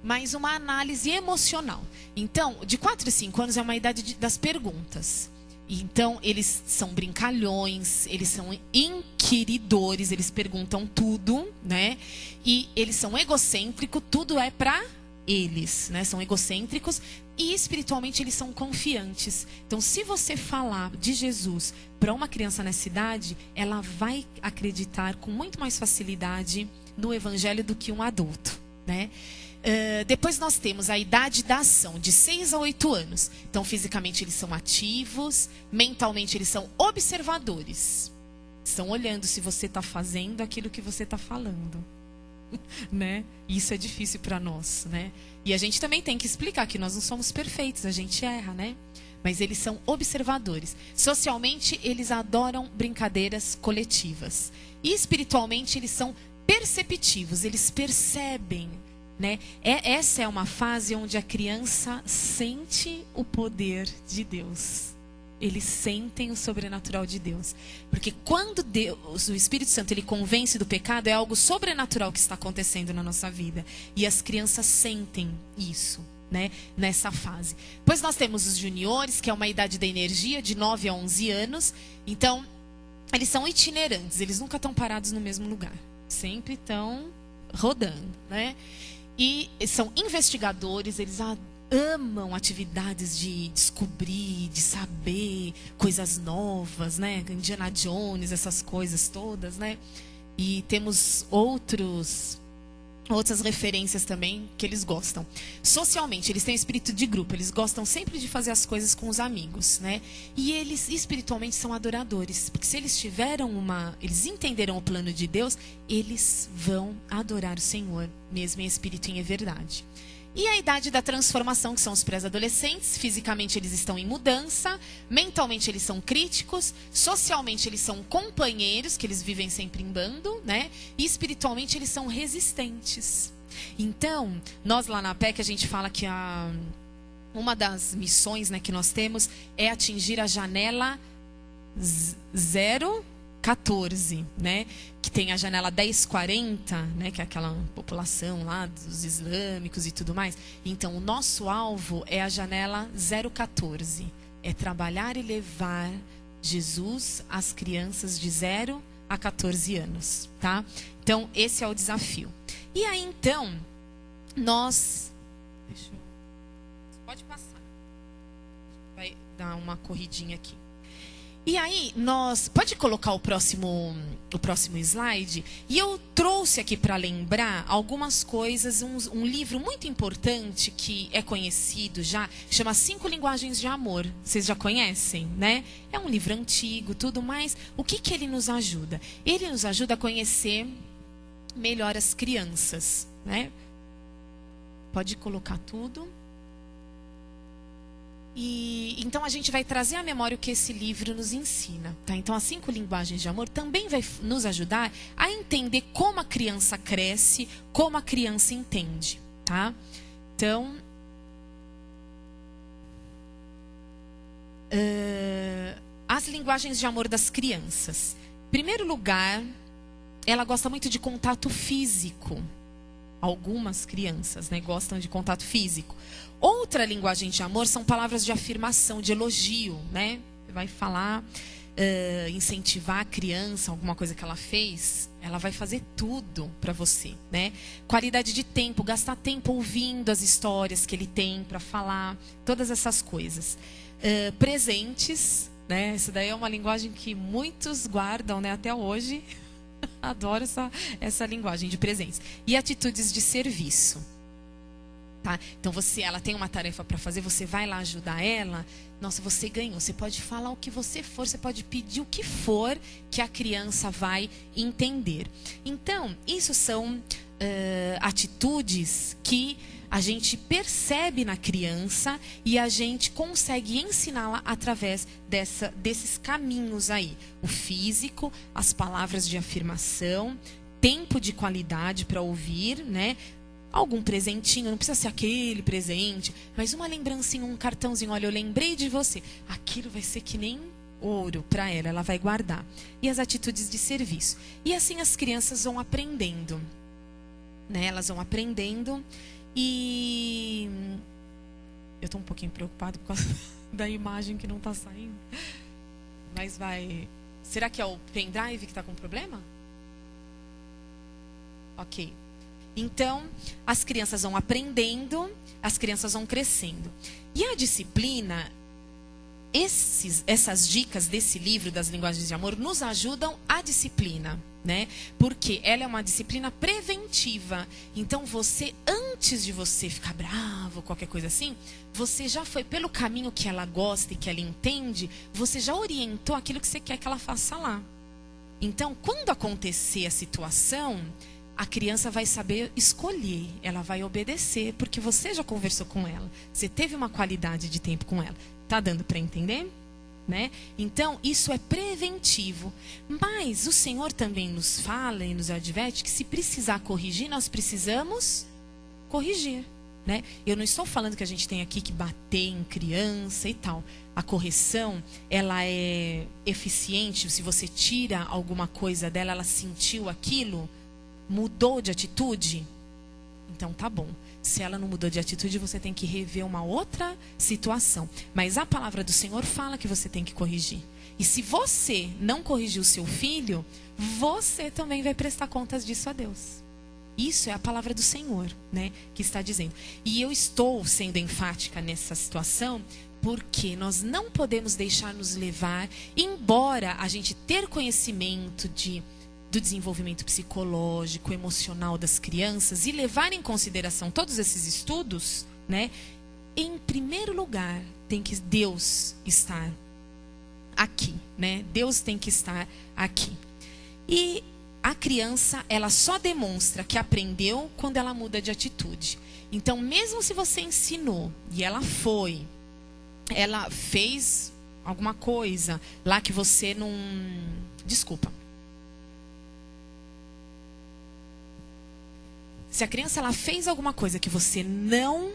[SPEAKER 1] mas uma análise emocional. Então, de 4 a 5 anos é uma idade das perguntas. Então, eles são brincalhões, eles são inquiridores, eles perguntam tudo, né? E eles são egocêntricos, tudo é para eles, né? São egocêntricos e espiritualmente eles são confiantes. Então, se você falar de Jesus para uma criança nessa idade, ela vai acreditar com muito mais facilidade no evangelho do que um adulto, né? Depois nós temos a idade da ação, de 6 a 8 anos. Então, fisicamente eles são ativos, mentalmente eles são observadores. Estão olhando se você está fazendo aquilo que você está falando. Né? Isso é difícil para nós, né? E a gente também tem que explicar que nós não somos perfeitos, a gente erra, né? Mas eles são observadores. Socialmente, eles adoram brincadeiras coletivas. E espiritualmente, eles são perceptivos, eles percebem. Né? Essa é uma fase onde a criança sente o poder de Deus. Eles sentem o sobrenatural de Deus. Porque quando Deus, o Espírito Santo, ele convence do pecado, é algo sobrenatural que está acontecendo na nossa vida. E as crianças sentem isso, né? Nessa fase. Depois nós temos os juniores, que é uma idade da energia, de 9 a 11 anos. Então, eles são itinerantes, eles nunca estão parados no mesmo lugar. Sempre estão rodando, né? E são investigadores, eles amam atividades de descobrir, de saber coisas novas, né? Indiana Jones, essas coisas todas, né? E temos outras referências também que eles gostam. Socialmente, eles têm espírito de grupo, eles gostam sempre de fazer as coisas com os amigos, né? E eles espiritualmente são adoradores, porque se eles eles entenderam o plano de Deus, eles vão adorar o Senhor, mesmo em espírito e em verdade. E a idade da transformação, que são os pré-adolescentes, fisicamente eles estão em mudança, mentalmente eles são críticos, socialmente eles são companheiros, que eles vivem sempre em bando, né? E espiritualmente eles são resistentes. Então, nós lá na PEC, a gente fala que uma das missões, né, que nós temos é atingir a janela 014, né? Que tem a janela 1040, né? Que é aquela população lá dos islâmicos e tudo mais. Então, o nosso alvo é a janela 014. É trabalhar e levar Jesus às crianças de 0 a 14 anos, tá? Então, esse é o desafio. E aí, então, pode passar. Vai dar uma corridinha aqui. E aí, pode colocar o próximo slide? E eu trouxe aqui para lembrar algumas coisas, um livro muito importante que é conhecido já, chama 5 Linguagens de Amor. Vocês já conhecem, né? É um livro antigo, tudo mais. O que ele nos ajuda? Ele nos ajuda a conhecer melhor as crianças, né? Pode colocar tudo. E então a gente vai trazer à memória o que esse livro nos ensina, tá? Então, as 5 linguagens de amor também vai nos ajudar a entender como a criança cresce, como a criança entende, tá? Então, as linguagens de amor das crianças. Em primeiro lugar, ela gosta muito de contato físico. Algumas crianças, né, gostam de contato físico. Outra linguagem de amor são palavras de afirmação, de elogio, né? Você vai falar, incentivar a criança, alguma coisa que ela fez, ela vai fazer tudo para você, né? Qualidade de tempo, gastar tempo ouvindo as histórias que ele tem para falar, todas essas coisas. Presentes, né? Isso daí é uma linguagem que muitos guardam, né, até hoje. Adoro essa linguagem de presentes. E atitudes de serviço. Tá? Então, ela tem uma tarefa para fazer, você vai lá ajudar ela. Nossa, você ganhou. Você pode falar o que você for, você pode pedir o que for que a criança vai entender. Então, isso são atitudes que a gente percebe na criança e a gente consegue ensiná-la através desses caminhos aí. O físico, as palavras de afirmação, tempo de qualidade para ouvir, né? Algum presentinho, não precisa ser aquele presente, mas uma lembrancinha, um cartãozinho, olha, eu lembrei de você. Aquilo vai ser que nem ouro para ela, ela vai guardar. E as atitudes de serviço. E assim as crianças vão aprendendo, né? Elas vão aprendendo e eu estou um pouquinho preocupada por causa da imagem que não está saindo. Mas vai... Será que é o pendrive que está com problema? Ok. Então, as crianças vão aprendendo, as crianças vão crescendo. E a disciplina, essas dicas desse livro das linguagens de amor nos ajudam à disciplina, né? Porque ela é uma disciplina preventiva. Então, você, antes de você ficar bravo, qualquer coisa assim, você já foi pelo caminho que ela gosta e que ela entende, você já orientou aquilo que você quer que ela faça lá. Então, quando acontecer a situação, a criança vai saber escolher, ela vai obedecer, porque você já conversou com ela, você teve uma qualidade de tempo com ela. Tá dando para entender? Né? Então, isso é preventivo. Mas o Senhor também nos fala e nos adverte que se precisar corrigir, nós precisamos corrigir. Né? Eu não estou falando que a gente tem aqui que bater em criança e tal. A correção, ela é eficiente. Se você tira alguma coisa dela, ela sentiu aquilo, mudou de atitude, então tá bom. Se ela não mudou de atitude, você tem que rever uma outra situação. Mas a palavra do Senhor fala que você tem que corrigir. E se você não corrigir o seu filho, você também vai prestar contas disso a Deus. Isso é a palavra do Senhor, né, que está dizendo. E eu estou sendo enfática nessa situação, porque nós não podemos deixar nos levar, embora a gente ter conhecimento do desenvolvimento psicológico, emocional das crianças e levar em consideração todos esses estudos, né? Em primeiro lugar, tem que Deus estar aqui, né? Deus tem que estar aqui. E a criança, ela só demonstra que aprendeu quando ela muda de atitude. Então, mesmo se você ensinou e ela fez alguma coisa lá que você não... Desculpa. Se a criança ela fez alguma coisa que você não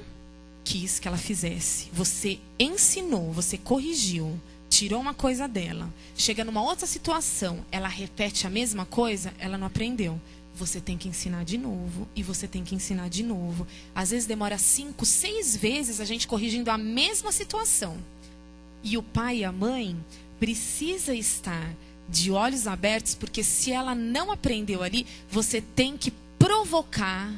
[SPEAKER 1] quis que ela fizesse, você ensinou, você corrigiu, tirou uma coisa dela, chega numa outra situação, ela repete a mesma coisa, ela não aprendeu. Você tem que ensinar de novo e você tem que ensinar de novo. Às vezes demora 5, 6 vezes a gente corrigindo a mesma situação. E o pai e a mãe precisa estar de olhos abertos, porque se ela não aprendeu ali, você tem que provocar.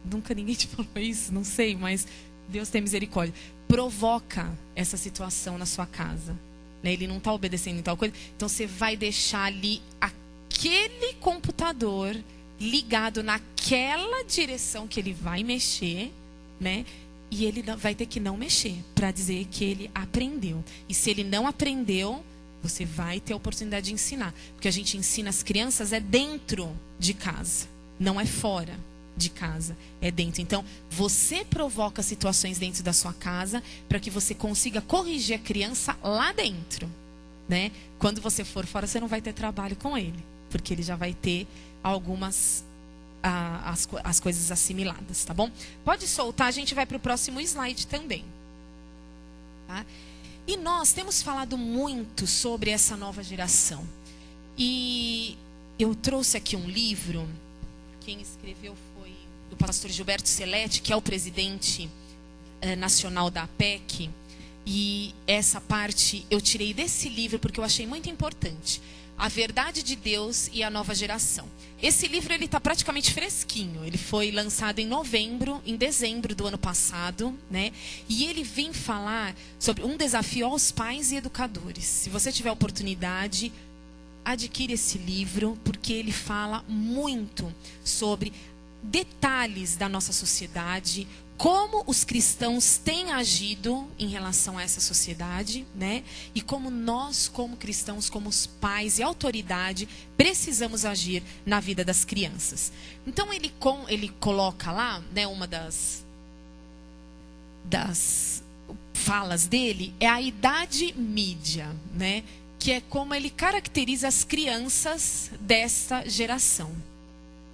[SPEAKER 1] Nunca ninguém te falou isso, não sei, mas Deus tem misericórdia. Provoca essa situação na sua casa, né? Ele não está obedecendo em tal coisa, então você vai deixar ali aquele computador ligado naquela direção que ele vai mexer, né? E ele vai ter que não mexer para dizer que ele aprendeu. E se ele não aprendeu, você vai ter a oportunidade de ensinar, porque a gente ensina as crianças dentro de casa. Não é fora de casa, é dentro. Então, você provoca situações dentro da sua casa para que você consiga corrigir a criança lá dentro, né? Quando você for fora, você não vai ter trabalho com ele, porque ele já vai ter algumas as coisas assimiladas, tá bom? Pode soltar, a gente vai para o próximo slide também. Tá? E nós temos falado muito sobre essa nova geração. E eu trouxe aqui um livro. Quem escreveu foi o pastor Gilberto Seletti, que é o presidente nacional da APEC. E essa parte eu tirei desse livro porque eu achei muito importante. A Verdade de Deus e a Nova Geração. Esse livro ele está praticamente fresquinho. Ele foi lançado em dezembro do ano passado, né? E ele vem falar sobre um desafio aos pais e educadores. Se você tiver oportunidade, adquire esse livro, porque ele fala muito sobre detalhes da nossa sociedade, como os cristãos têm agido em relação a essa sociedade, né? E como nós, como cristãos, como os pais e autoridade, precisamos agir na vida das crianças. Então ele coloca lá, né, uma das falas dele é a idade mídia, né? Que é como ele caracteriza as crianças dessa geração,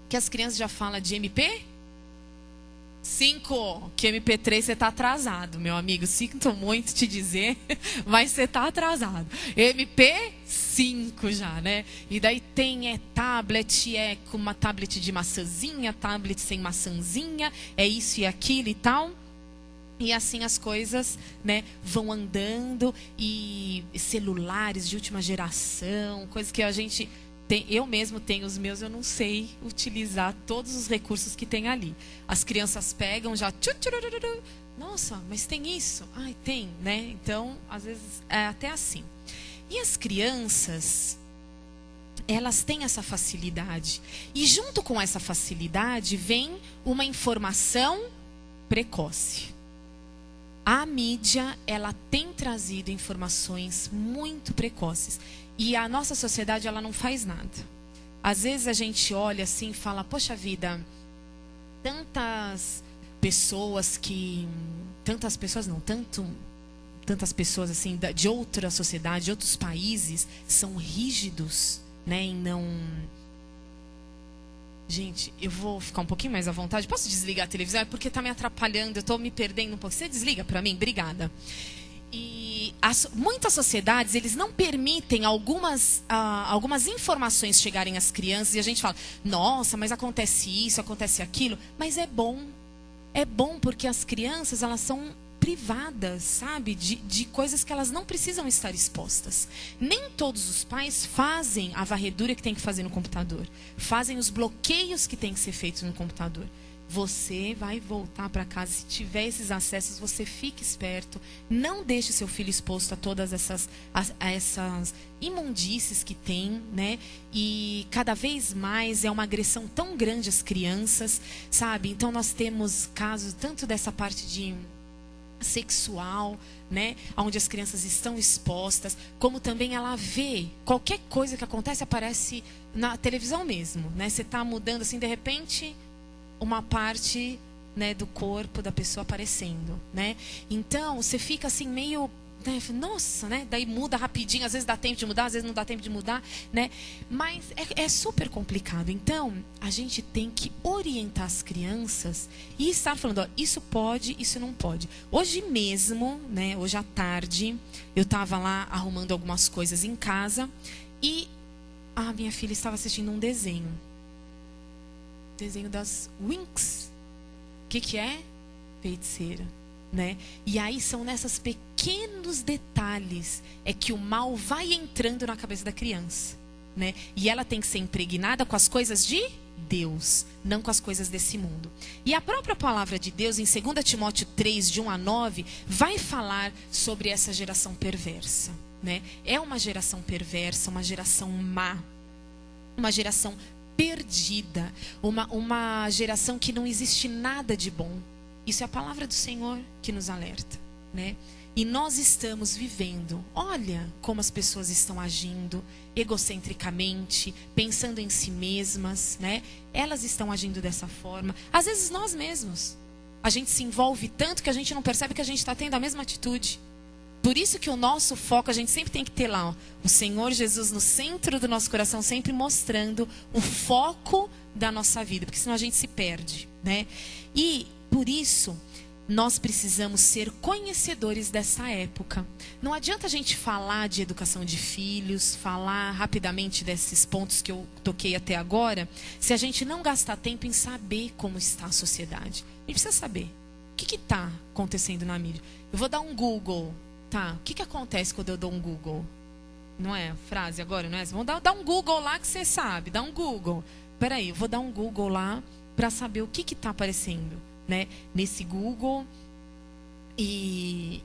[SPEAKER 1] que as crianças já falam de MP5, que MP3 você está atrasado, meu amigo. Sinto muito te dizer, mas você está atrasado. MP5 já, né? E daí tem tablet, com uma tablet de maçãzinha, tablet sem maçãzinha, é isso e aquilo e tal. E assim as coisas, né, vão andando, e celulares de última geração, coisas que a gente tem, eu mesmo tenho os meus, eu não sei utilizar todos os recursos que tem ali. As crianças pegam já, nossa, mas tem isso? Ai, tem, né? Então, às vezes é até assim. E as crianças, elas têm essa facilidade. E junto com essa facilidade vem uma informação precoce. A mídia, ela tem trazido informações muito precoces. E a nossa sociedade, ela não faz nada. Às vezes a gente olha assim e fala, poxa vida, tantas pessoas assim, de outra sociedade, de outros países, são rígidos, né, em não... Gente, eu vou ficar um pouquinho mais à vontade. Posso desligar a televisão? É porque está me atrapalhando, eu estou me perdendo um pouco. Você desliga para mim? Obrigada. E muitas sociedades, eles não permitem algumas informações chegarem às crianças. E a gente fala, nossa, mas acontece isso, acontece aquilo. Mas é bom. É bom porque as crianças, elas são privadas, sabe? De coisas que elas não precisam estar expostas. Nem todos os pais fazem a varredura que tem que fazer no computador. Fazem os bloqueios que tem que ser feitos no computador. Você vai voltar para casa, se tiver esses acessos, você fique esperto. Não deixe seu filho exposto a todas essas imundícies que tem, né? E cada vez mais é uma agressão tão grande às crianças, sabe? Então nós temos casos tanto dessa parte de sexual, né, onde as crianças estão expostas, como também ela vê qualquer coisa que acontece, aparece na televisão mesmo, né? Você está mudando assim, de repente, uma parte, né, do corpo da pessoa aparecendo, né? Então você fica assim meio, né, nossa, né? Daí muda rapidinho, às vezes dá tempo de mudar, às vezes não dá tempo de mudar, né? Mas é super complicado. Então a gente tem que orientar as crianças e estar falando, ó, isso pode, isso não pode. Hoje mesmo, né? Hoje à tarde, eu estava lá arrumando algumas coisas em casa e a minha filha estava assistindo um desenho das Winx. O que é? Feiticeira. Né? E aí são nesses pequenos detalhes é que o mal vai entrando na cabeça da criança, né? E ela tem que ser impregnada com as coisas de Deus, não com as coisas desse mundo. E a própria palavra de Deus, em 2 Timóteo 3, de 1 a 9, vai falar sobre essa geração perversa, né? É uma geração perversa, uma geração má, uma geração perdida, uma geração que não existe nada de bom. Isso é a palavra do Senhor que nos alerta, né? E nós estamos vivendo, olha como as pessoas estão agindo egocentricamente, pensando em si mesmas, né? Elas estão agindo dessa forma. Às vezes nós mesmos, a gente se envolve tanto que a gente não percebe que a gente está tendo a mesma atitude. Por isso que o nosso foco, a gente sempre tem que ter lá, ó, o Senhor Jesus no centro do nosso coração, sempre mostrando o foco da nossa vida, porque senão a gente se perde, né? E por isso, nós precisamos ser conhecedores dessa época. Não adianta a gente falar de educação de filhos, falar rapidamente desses pontos que eu toquei até agora, se a gente não gastar tempo em saber como está a sociedade. A gente precisa saber o que está acontecendo na mídia. Eu vou dar um Google, tá? O que acontece quando eu dou um Google? Não é a frase agora, não é? Vamos dar um Google lá que você sabe, dá um Google. Peraí, eu vou dar um Google lá para saber o que está aparecendo, né, nesse Google e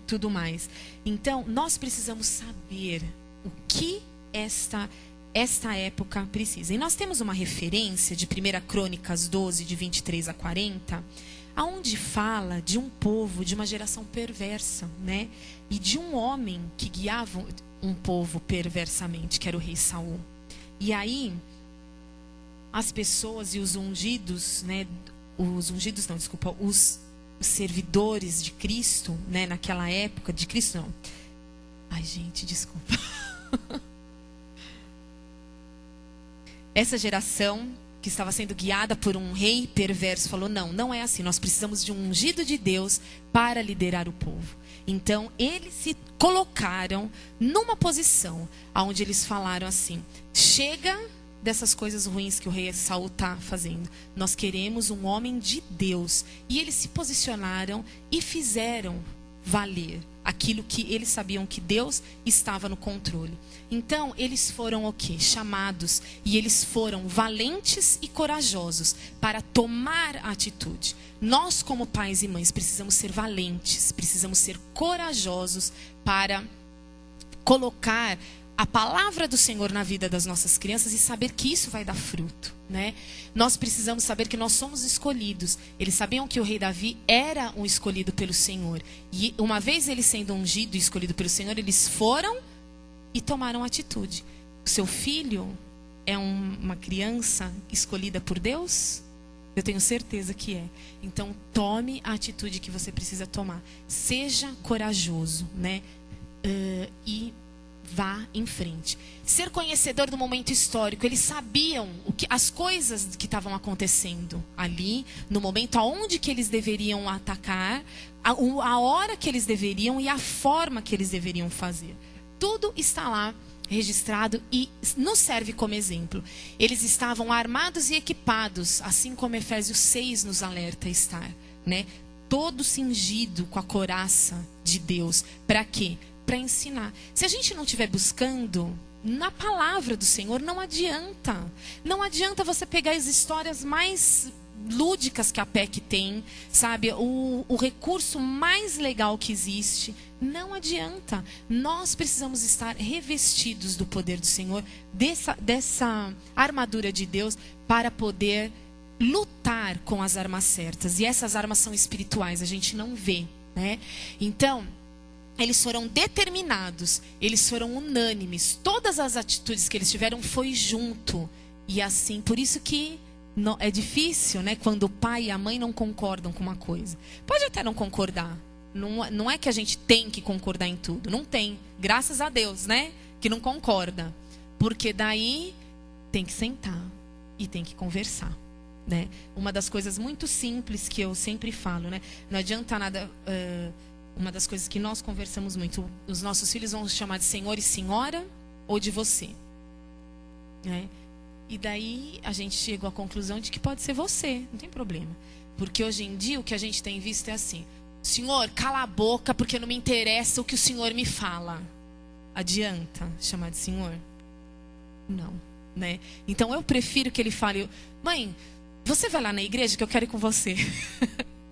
[SPEAKER 1] tudo mais. Então, nós precisamos saber o que esta época precisa. E nós temos uma referência de 1 Crônicas 12, de 23 a 40, aonde fala de um povo, de uma geração perversa, né? E de um homem que guiava um povo perversamente, que era o rei Saul. E aí, as pessoas e os ungidos, né? Os servidores de Cristo, né, naquela época, de Cristo não. Ai, gente, desculpa. Essa geração que estava sendo guiada por um rei perverso, falou: não, não é assim, nós precisamos de um ungido de Deus para liderar o povo. Então, eles se colocaram numa posição onde eles falaram assim: chega dessas coisas ruins que o rei Saul está fazendo. Nós queremos um homem de Deus. E eles se posicionaram e fizeram valer aquilo que eles sabiam que Deus estava no controle. Então, eles foram o quê? Chamados, e eles foram valentes e corajosos para tomar a atitude. Nós, como pais e mães, precisamos ser valentes, precisamos ser corajosos para colocar a palavra do Senhor na vida das nossas crianças e saber que isso vai dar fruto, né? Nós precisamos saber que nós somos escolhidos. Eles sabiam que o rei Davi era um escolhido pelo Senhor. E uma vez ele sendo ungido e escolhido pelo Senhor, eles foram e tomaram atitude. O seu filho é uma criança escolhida por Deus? Eu tenho certeza que é. Então, tome a atitude que você precisa tomar. Seja corajoso, né? E vá em frente. Ser conhecedor do momento histórico. Eles sabiam as coisas que estavam acontecendo ali, no momento aonde que eles deveriam atacar, a hora que eles deveriam e a forma que eles deveriam fazer. Tudo está lá registrado e nos serve como exemplo. Eles estavam armados e equipados, assim como Efésios 6 nos alerta a estar, né? Todo cingido com a couraça de Deus. Para quê? Para ensinar. Se a gente não estiver buscando na palavra do Senhor, não adianta. Não adianta você pegar as histórias mais lúdicas que a PEC tem, sabe? O recurso mais legal que existe. Não adianta. Nós precisamos estar revestidos do poder do Senhor, dessa armadura de Deus, para poder lutar com as armas certas. E essas armas são espirituais, a gente não vê, né? Então, eles foram determinados, eles foram unânimes. Todas as atitudes que eles tiveram foi junto. E assim, por isso que é difícil, né? Quando o pai e a mãe não concordam com uma coisa. Pode até não concordar. Não é que a gente tem que concordar em tudo. Não tem. Graças a Deus, né? Que não concorda. Porque daí tem que sentar e tem que conversar, né? Uma das coisas muito simples que eu sempre falo, né? Não adianta nada... Uma das coisas que nós conversamos muito, os nossos filhos vão chamar de senhor e senhora ou de você, né? E daí a gente chegou à conclusão de que pode ser você, não tem problema. Porque hoje em dia o que a gente tem visto é assim: senhor, cala a boca porque não me interessa o que o senhor me fala. Adianta chamar de senhor? Não, né? Então eu prefiro que ele fale: mãe, você vai lá na igreja que eu quero ir com você.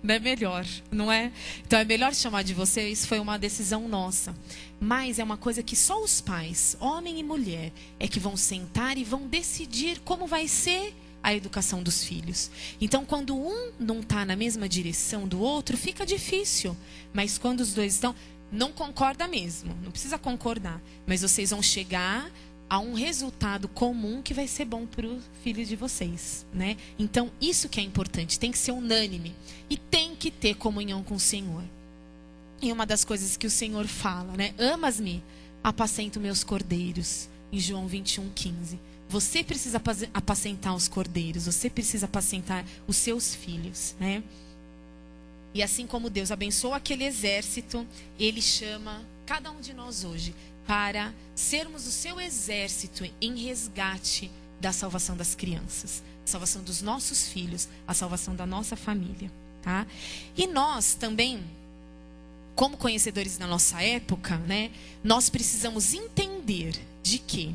[SPEAKER 1] Não é melhor, não é? Então é melhor chamar de você. Isso foi uma decisão nossa. Mas é uma coisa que só os pais, homem e mulher, é que vão sentar e vão decidir como vai ser a educação dos filhos. Então, quando um não está na mesma direção do outro, fica difícil. Mas quando os dois estão, não concorda mesmo. Não precisa concordar. Mas vocês vão chegar a um resultado comum que vai ser bom para o filho de vocês, né? Então, isso que é importante, tem que ser unânime e tem que ter comunhão com o Senhor. E uma das coisas que o Senhor fala, né? Amas-me, apacento meus cordeiros, em João 21:15. Você precisa apacentar os cordeiros, você precisa apacentar os seus filhos, né? E assim como Deus abençoou aquele exército, Ele chama cada um de nós hoje para sermos o seu exército em resgate da salvação das crianças, a salvação dos nossos filhos, a salvação da nossa família, tá? E nós também, como conhecedores da nossa época, né, nós precisamos entender de que,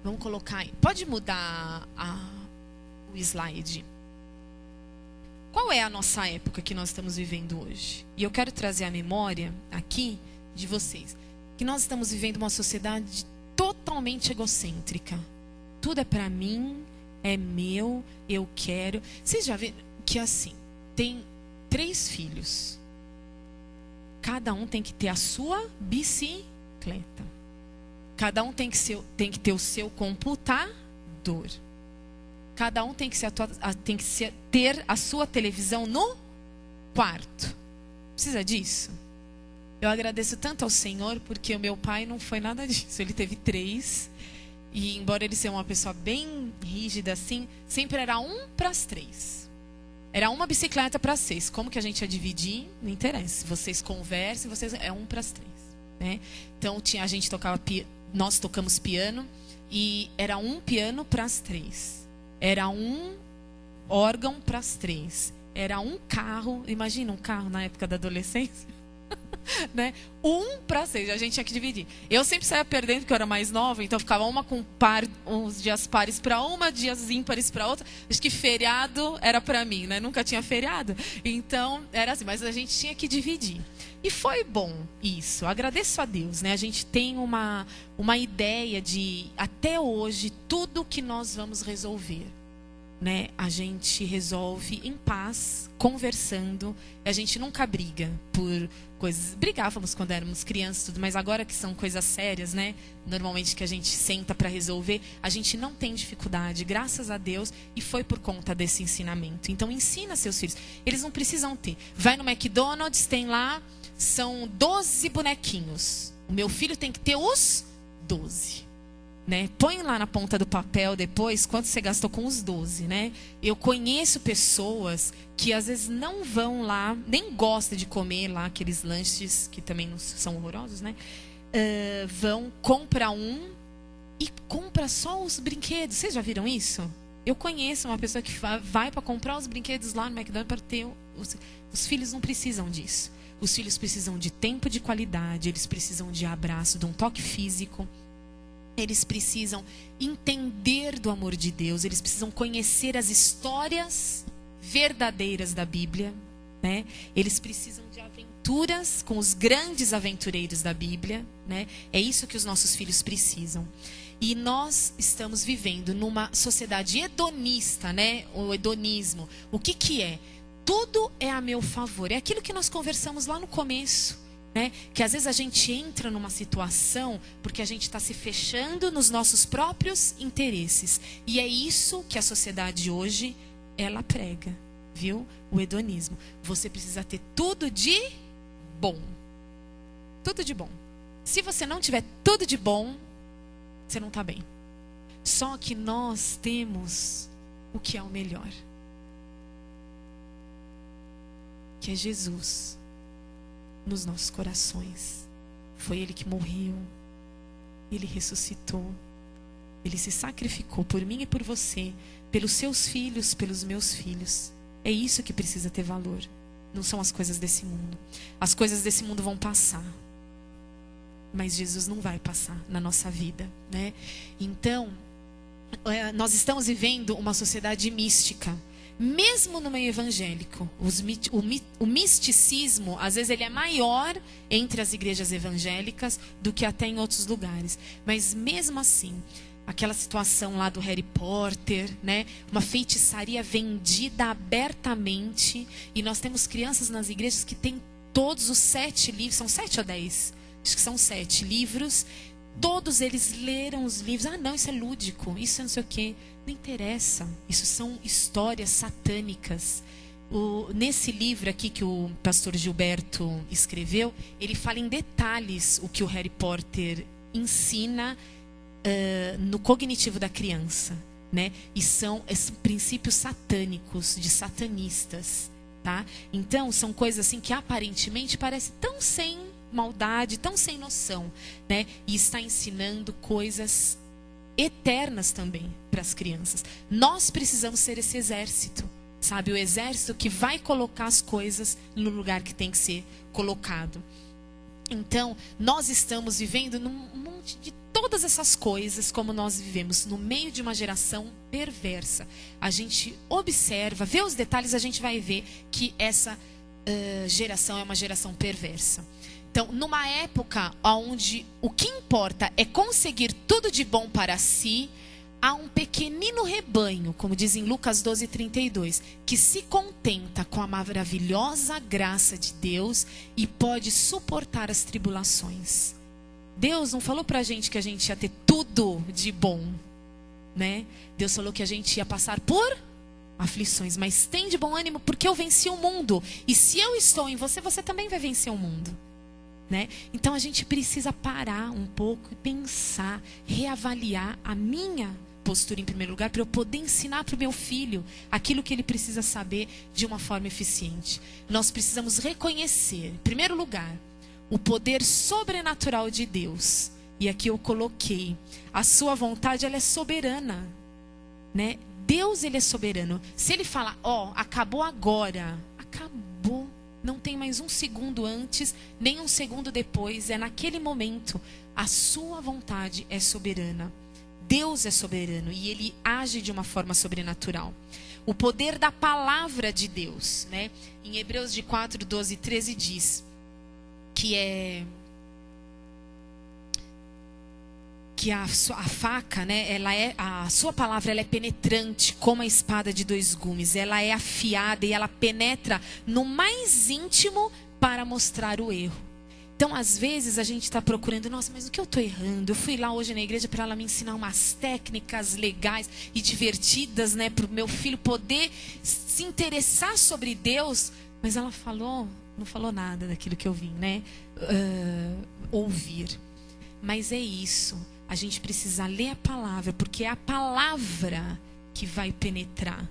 [SPEAKER 1] vamos colocar, pode mudar o slide. Qual é a nossa época que nós estamos vivendo hoje? E eu quero trazer a memória aqui de vocês, que nós estamos vivendo uma sociedade totalmente egocêntrica. Tudo é para mim, é meu, eu quero. Vocês já viram que assim, tem 3 filhos. Cada um tem que ter a sua bicicleta. Cada um tem que ter o seu computador. Cada um tem que ter a sua televisão no quarto. Precisa disso? Eu agradeço tanto ao Senhor, porque o meu pai não foi nada disso. Ele teve 3 E embora ele seja uma pessoa bem rígida assim, sempre era 1 para as 3. Era uma bicicleta para 6. Como que a gente ia dividir? Não interessa. Vocês conversem, é 1 para as 3. Né? Então a gente nós tocamos piano e era 1 piano para as 3. Era 1 órgão para as 3. Era 1 carro. Imagina um carro na época da adolescência. Né? 1 para 6, a gente tinha que dividir. Eu sempre saía perdendo porque eu era mais nova, então ficava uma com uns dias pares para uma, dias ímpares para outra. Acho que feriado era para mim, né? Nunca tinha feriado, então era assim. Mas a gente tinha que dividir e foi bom isso. Agradeço a Deus, né? A gente tem uma ideia de até hoje tudo que nós vamos resolver, né, a gente resolve em paz, conversando. A gente nunca briga por coisas. Brigávamos quando éramos crianças, tudo, mas agora que são coisas sérias, né, normalmente que a gente senta para resolver, a gente não tem dificuldade, graças a Deus, e foi por conta desse ensinamento. Então ensina seus filhos. Eles não precisam ter. Vai no McDonald's, tem lá, são 12 bonequinhos. O meu filho tem que ter os 12. Né? Põe lá na ponta do papel depois quanto você gastou com os 12, né? Eu conheço pessoas que às vezes não vão lá, nem gostam de comer lá aqueles lanches que também não são horrorosos, né? Vão, compra um e compra só os brinquedos. Vocês já viram isso? Eu conheço uma pessoa que vai para comprar os brinquedos lá no McDonald's para ter. Os filhos não precisam disso. Os filhos precisam de tempo de qualidade, eles precisam de abraço, de um toque físico. Eles precisam entender do amor de Deus. Eles precisam conhecer as histórias verdadeiras da Bíblia, né? Eles precisam de aventuras com os grandes aventureiros da Bíblia, né? É isso que os nossos filhos precisam. E nós estamos vivendo numa sociedade hedonista, né? O hedonismo. O que é? Tudo é a meu favor. É aquilo que nós conversamos lá no começo. Né? Que às vezes a gente entra numa situação porque a gente está se fechando nos nossos próprios interesses. E é isso que a sociedade hoje, ela prega, viu? O hedonismo. Você precisa ter tudo de bom. Tudo de bom. Se você não tiver tudo de bom, você não está bem. Só que nós temos o que é o melhor. Que é Jesus. Nos nossos corações. Foi Ele que morreu. Ele ressuscitou. Ele se sacrificou por mim e por você, pelos seus filhos, pelos meus filhos. É isso que precisa ter valor. Não são as coisas desse mundo. As coisas desse mundo vão passar. Mas Jesus não vai passar na nossa vida, né? Então, nós estamos vivendo uma sociedade mística. Mesmo no meio evangélico, o misticismo, às vezes ele é maior entre as igrejas evangélicas do que até em outros lugares. Mas mesmo assim, aquela situação lá do Harry Potter, né? Uma feitiçaria vendida abertamente. E nós temos crianças nas igrejas que têm todos os 7 livros, são 7 ou 10? Acho que são 7 livros. Todos eles leram os livros. Ah, não, isso é lúdico, isso é não sei o quê. Não interessa. Isso são histórias satânicas. Nesse livro aqui que o pastor Gilberto escreveu, ele fala em detalhes o que o Harry Potter ensina no cognitivo da criança, né? E são princípios satânicos, de satanistas, tá? Então, são coisas assim que aparentemente parecem tão sem maldade, tão sem noção, né? E está ensinando coisas eternas também para as crianças. Nós precisamos ser esse exército, sabe? O exército que vai colocar as coisas no lugar que tem que ser colocado. Então, nós estamos vivendo num monte de todas essas coisas, como nós vivemos no meio de uma geração perversa. A gente observa, vê os detalhes, a gente vai ver que essa geração é uma geração perversa. Então, numa época onde o que importa é conseguir tudo de bom para si, há um pequenino rebanho, como diz em Lucas 12:32, que se contenta com a maravilhosa graça de Deus e pode suportar as tribulações. Deus não falou pra gente que a gente ia ter tudo de bom, né? Deus falou que a gente ia passar por aflições, mas tem de bom ânimo porque eu venci o mundo. E se eu estou em você, você também vai vencer o mundo.
[SPEAKER 2] né? Então a gente precisa parar um pouco e pensar, reavaliar a minha postura em primeiro lugar, para eu poder ensinar para o meu filho aquilo que ele precisa saber de uma forma eficiente. Nós precisamos reconhecer, em primeiro lugar, o poder sobrenatural de Deus. E aqui eu coloquei, a sua vontade, ela é soberana, né? Deus, ele é soberano. Se ele fala, acabou agora, acabou. Não tem mais um segundo antes, nem um segundo depois. É naquele momento. A sua vontade é soberana. Deus é soberano e ele age de uma forma sobrenatural. O poder da palavra de Deus, né? Em Hebreus de 4, 12 e 13 diz que a faca, né, a sua palavra, ela é penetrante como a espada de dois gumes. Ela é afiada e ela penetra no mais íntimo para mostrar o erro. Então, às vezes, a gente está procurando, nossa, mas o que eu estou errando? Eu fui lá hoje na igreja para ela me ensinar umas técnicas legais e divertidas, né, para o meu filho poder se interessar sobre Deus. Mas ela não falou nada daquilo que eu vim, né, ouvir. Mas é isso. A gente precisa ler a palavra, porque é a palavra que vai penetrar,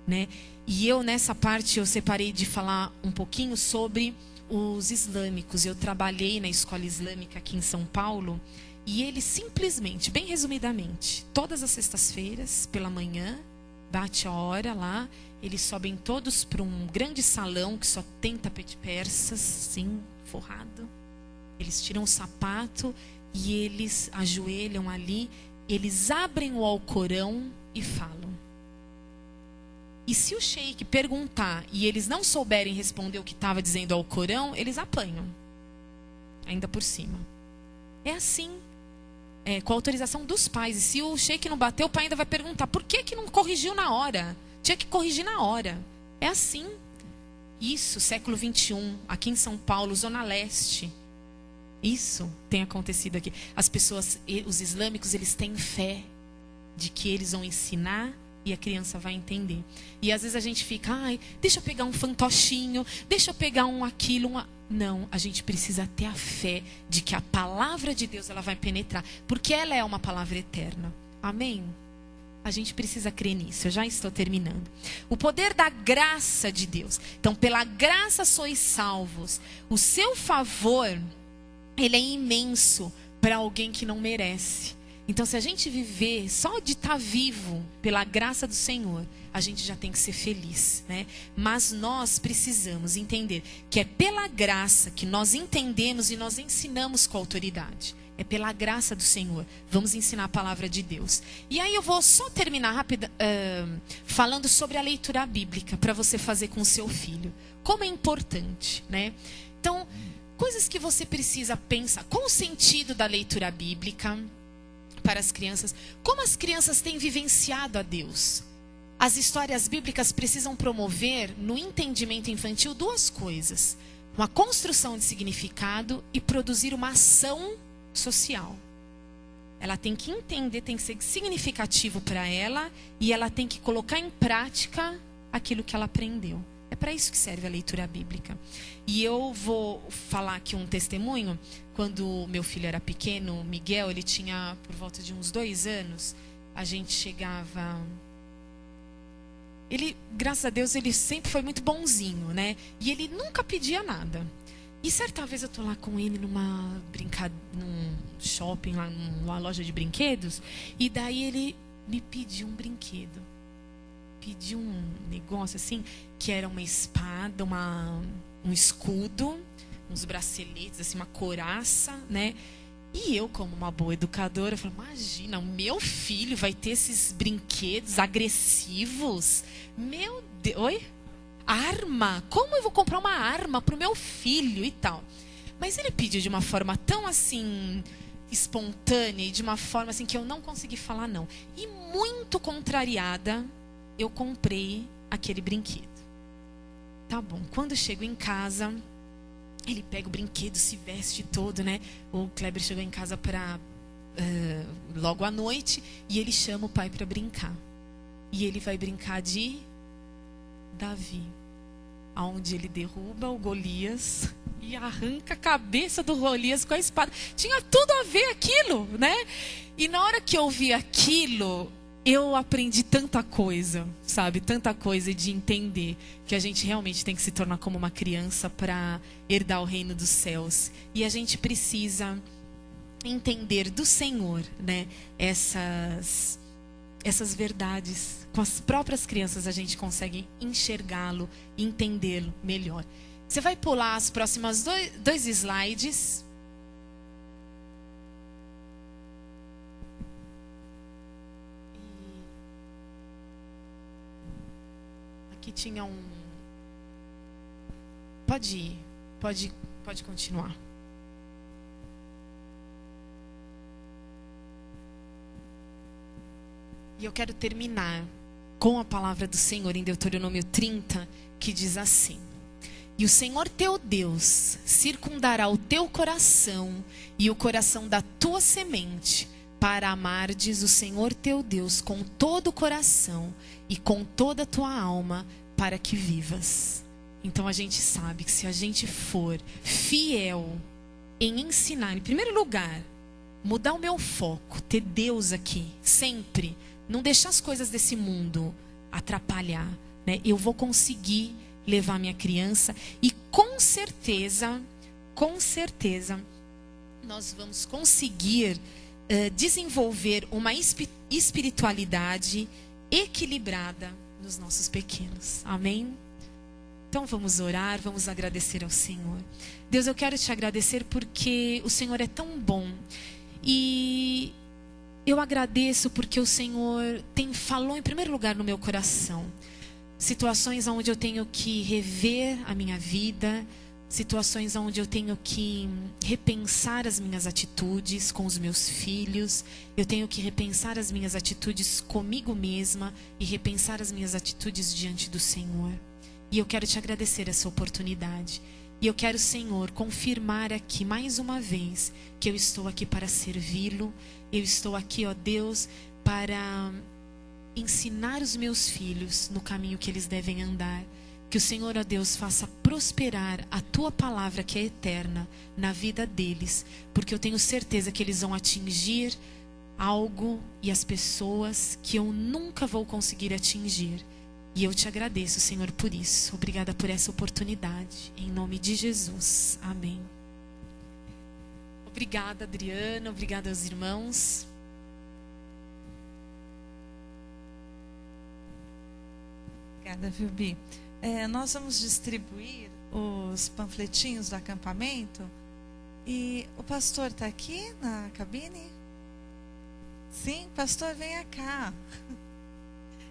[SPEAKER 2] né? E eu, nessa parte, eu separei de falar um pouquinho sobre os islâmicos. Eu trabalhei na escola islâmica aqui em São Paulo, e eles simplesmente, bem resumidamente, todas as sextas-feiras, pela manhã, bate a hora lá, eles sobem todos para um grande salão que só tem tapete persas, sim, forrado. Eles tiram o sapato e eles ajoelham ali, eles abrem o Alcorão e falam. E se o sheik perguntar e eles não souberem responder o que estava dizendo ao Alcorão, eles apanham. Ainda por cima. É assim. Com a autorização dos pais. E se o sheik não bater, o pai ainda vai perguntar, por que não corrigiu na hora? Tinha que corrigir na hora. É assim. Isso, século XXI, aqui em São Paulo, Zona Leste. Isso tem acontecido aqui. As pessoas, os islâmicos, eles têm fé de que eles vão ensinar e a criança vai entender. E às vezes a gente fica, deixa eu pegar um fantochinho, deixa eu pegar aquilo. Não, a gente precisa ter a fé de que a palavra de Deus, ela vai penetrar. Porque ela é uma palavra eterna. Amém? A gente precisa crer nisso. Eu já estou terminando. O poder da graça de Deus. Então, pela graça sois salvos. O seu favor, ele é imenso para alguém que não merece. Então, se a gente viver só de estar vivo pela graça do Senhor, a gente já tem que ser feliz, né? Mas nós precisamos entender que é pela graça que nós entendemos e nós ensinamos com autoridade. É pela graça do Senhor. Vamos ensinar a palavra de Deus. E aí eu vou só terminar rápido, falando sobre a leitura bíblica para você fazer com o seu filho. Como é importante, né? Então, coisas que você precisa pensar. Qual o sentido da leitura bíblica para as crianças? Como as crianças têm vivenciado a Deus? As histórias bíblicas precisam promover no entendimento infantil duas coisas: uma construção de significado e produzir uma ação social. Ela tem que entender, tem que ser significativo para ela, e ela tem que colocar em prática aquilo que ela aprendeu. É para isso que serve a leitura bíblica. E eu vou falar aqui um testemunho. Quando meu filho era pequeno, Miguel, ele tinha por volta de uns 2 anos, a gente chegava... Ele, graças a Deus, ele sempre foi muito bonzinho, né? E ele nunca pedia nada. E certa vez eu tô lá com ele num shopping, lá numa loja de brinquedos, e daí ele me pediu um brinquedo. Pediu um negócio assim, que era uma espada, um escudo, uns braceletes, assim, uma couraça, né? E eu, como uma boa educadora, falei, imagina, o meu filho vai ter esses brinquedos agressivos? Meu Deus, oi? Arma? Como eu vou comprar uma arma para o meu filho e tal? Mas ele pediu de uma forma tão assim, espontânea, e de uma forma assim, que eu não consegui falar não. E muito contrariada, eu comprei aquele brinquedo. Tá bom, quando eu chego em casa, ele pega o brinquedo, se veste todo, né? O Kleber chegou em casa logo à noite, e ele chama o pai para brincar. E ele vai brincar de Davi, aonde ele derruba o Golias e arranca a cabeça do Golias com a espada. Tinha tudo a ver aquilo, né? E na hora que eu vi aquilo, eu aprendi tanta coisa, sabe? Tanta coisa de entender que a gente realmente tem que se tornar como uma criança para herdar o reino dos céus. E a gente precisa entender do Senhor, né? Essas verdades. Com as próprias crianças a gente consegue enxergá-lo, entendê-lo melhor. Você vai pular as próximas dois slides. Aqui tinha um... Pode ir, pode continuar. E eu quero terminar com a palavra do Senhor em Deuteronômio 30, que diz assim: e o Senhor teu Deus circundará o teu coração e o coração da tua semente, para amardes o Senhor teu Deus com todo o coração e com toda a tua alma, para que vivas. Então a gente sabe que se a gente for fiel em ensinar, em primeiro lugar, mudar o meu foco, ter Deus aqui, sempre, não deixar as coisas desse mundo atrapalhar, né? Eu vou conseguir levar minha criança e com certeza, nós vamos conseguir desenvolver uma espiritualidade equilibrada nos nossos pequenos. Amém? Então vamos orar, vamos agradecer ao Senhor. Deus, eu quero te agradecer porque o Senhor é tão bom. E eu agradeço porque o Senhor falou em primeiro lugar no meu coração. Situações onde eu tenho que rever a minha vida, situações onde eu tenho que repensar as minhas atitudes com os meus filhos, eu tenho que repensar as minhas atitudes comigo mesma e repensar as minhas atitudes diante do Senhor. E eu quero te agradecer essa oportunidade. E eu quero, Senhor, confirmar aqui mais uma vez que eu estou aqui para servi-lo. Eu estou aqui, ó Deus, para ensinar os meus filhos no caminho que eles devem andar. Que o Senhor, ó Deus, faça prosperar a tua palavra que é eterna na vida deles. Porque eu tenho certeza que eles vão atingir algo e as pessoas que eu nunca vou conseguir atingir. E eu te agradeço, Senhor, por isso. Obrigada por essa oportunidade. Em nome de Jesus. Amém. Obrigada, Adriana. Obrigada aos irmãos.
[SPEAKER 3] Obrigada, Vilbi. Nós vamos distribuir os panfletinhos do acampamento. E o pastor está aqui na cabine? Sim, pastor, venha cá.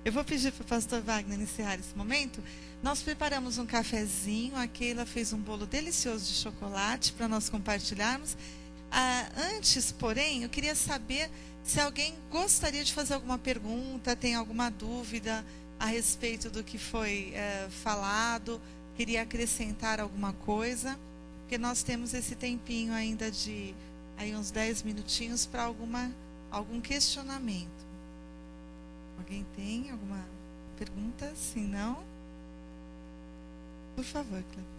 [SPEAKER 3] Eu vou pedir para o pastor Wagner encerrar esse momento. Nós preparamos um cafezinho. A Keila fez um bolo delicioso de chocolate para nós compartilharmos. Antes, porém, eu queria saber se alguém gostaria de fazer alguma pergunta, tem alguma dúvida a respeito do que foi falado, queria acrescentar alguma coisa, porque nós temos esse tempinho ainda de aí uns 10 minutinhos para algum questionamento. Alguém tem alguma pergunta? Se não, por favor, Cleber.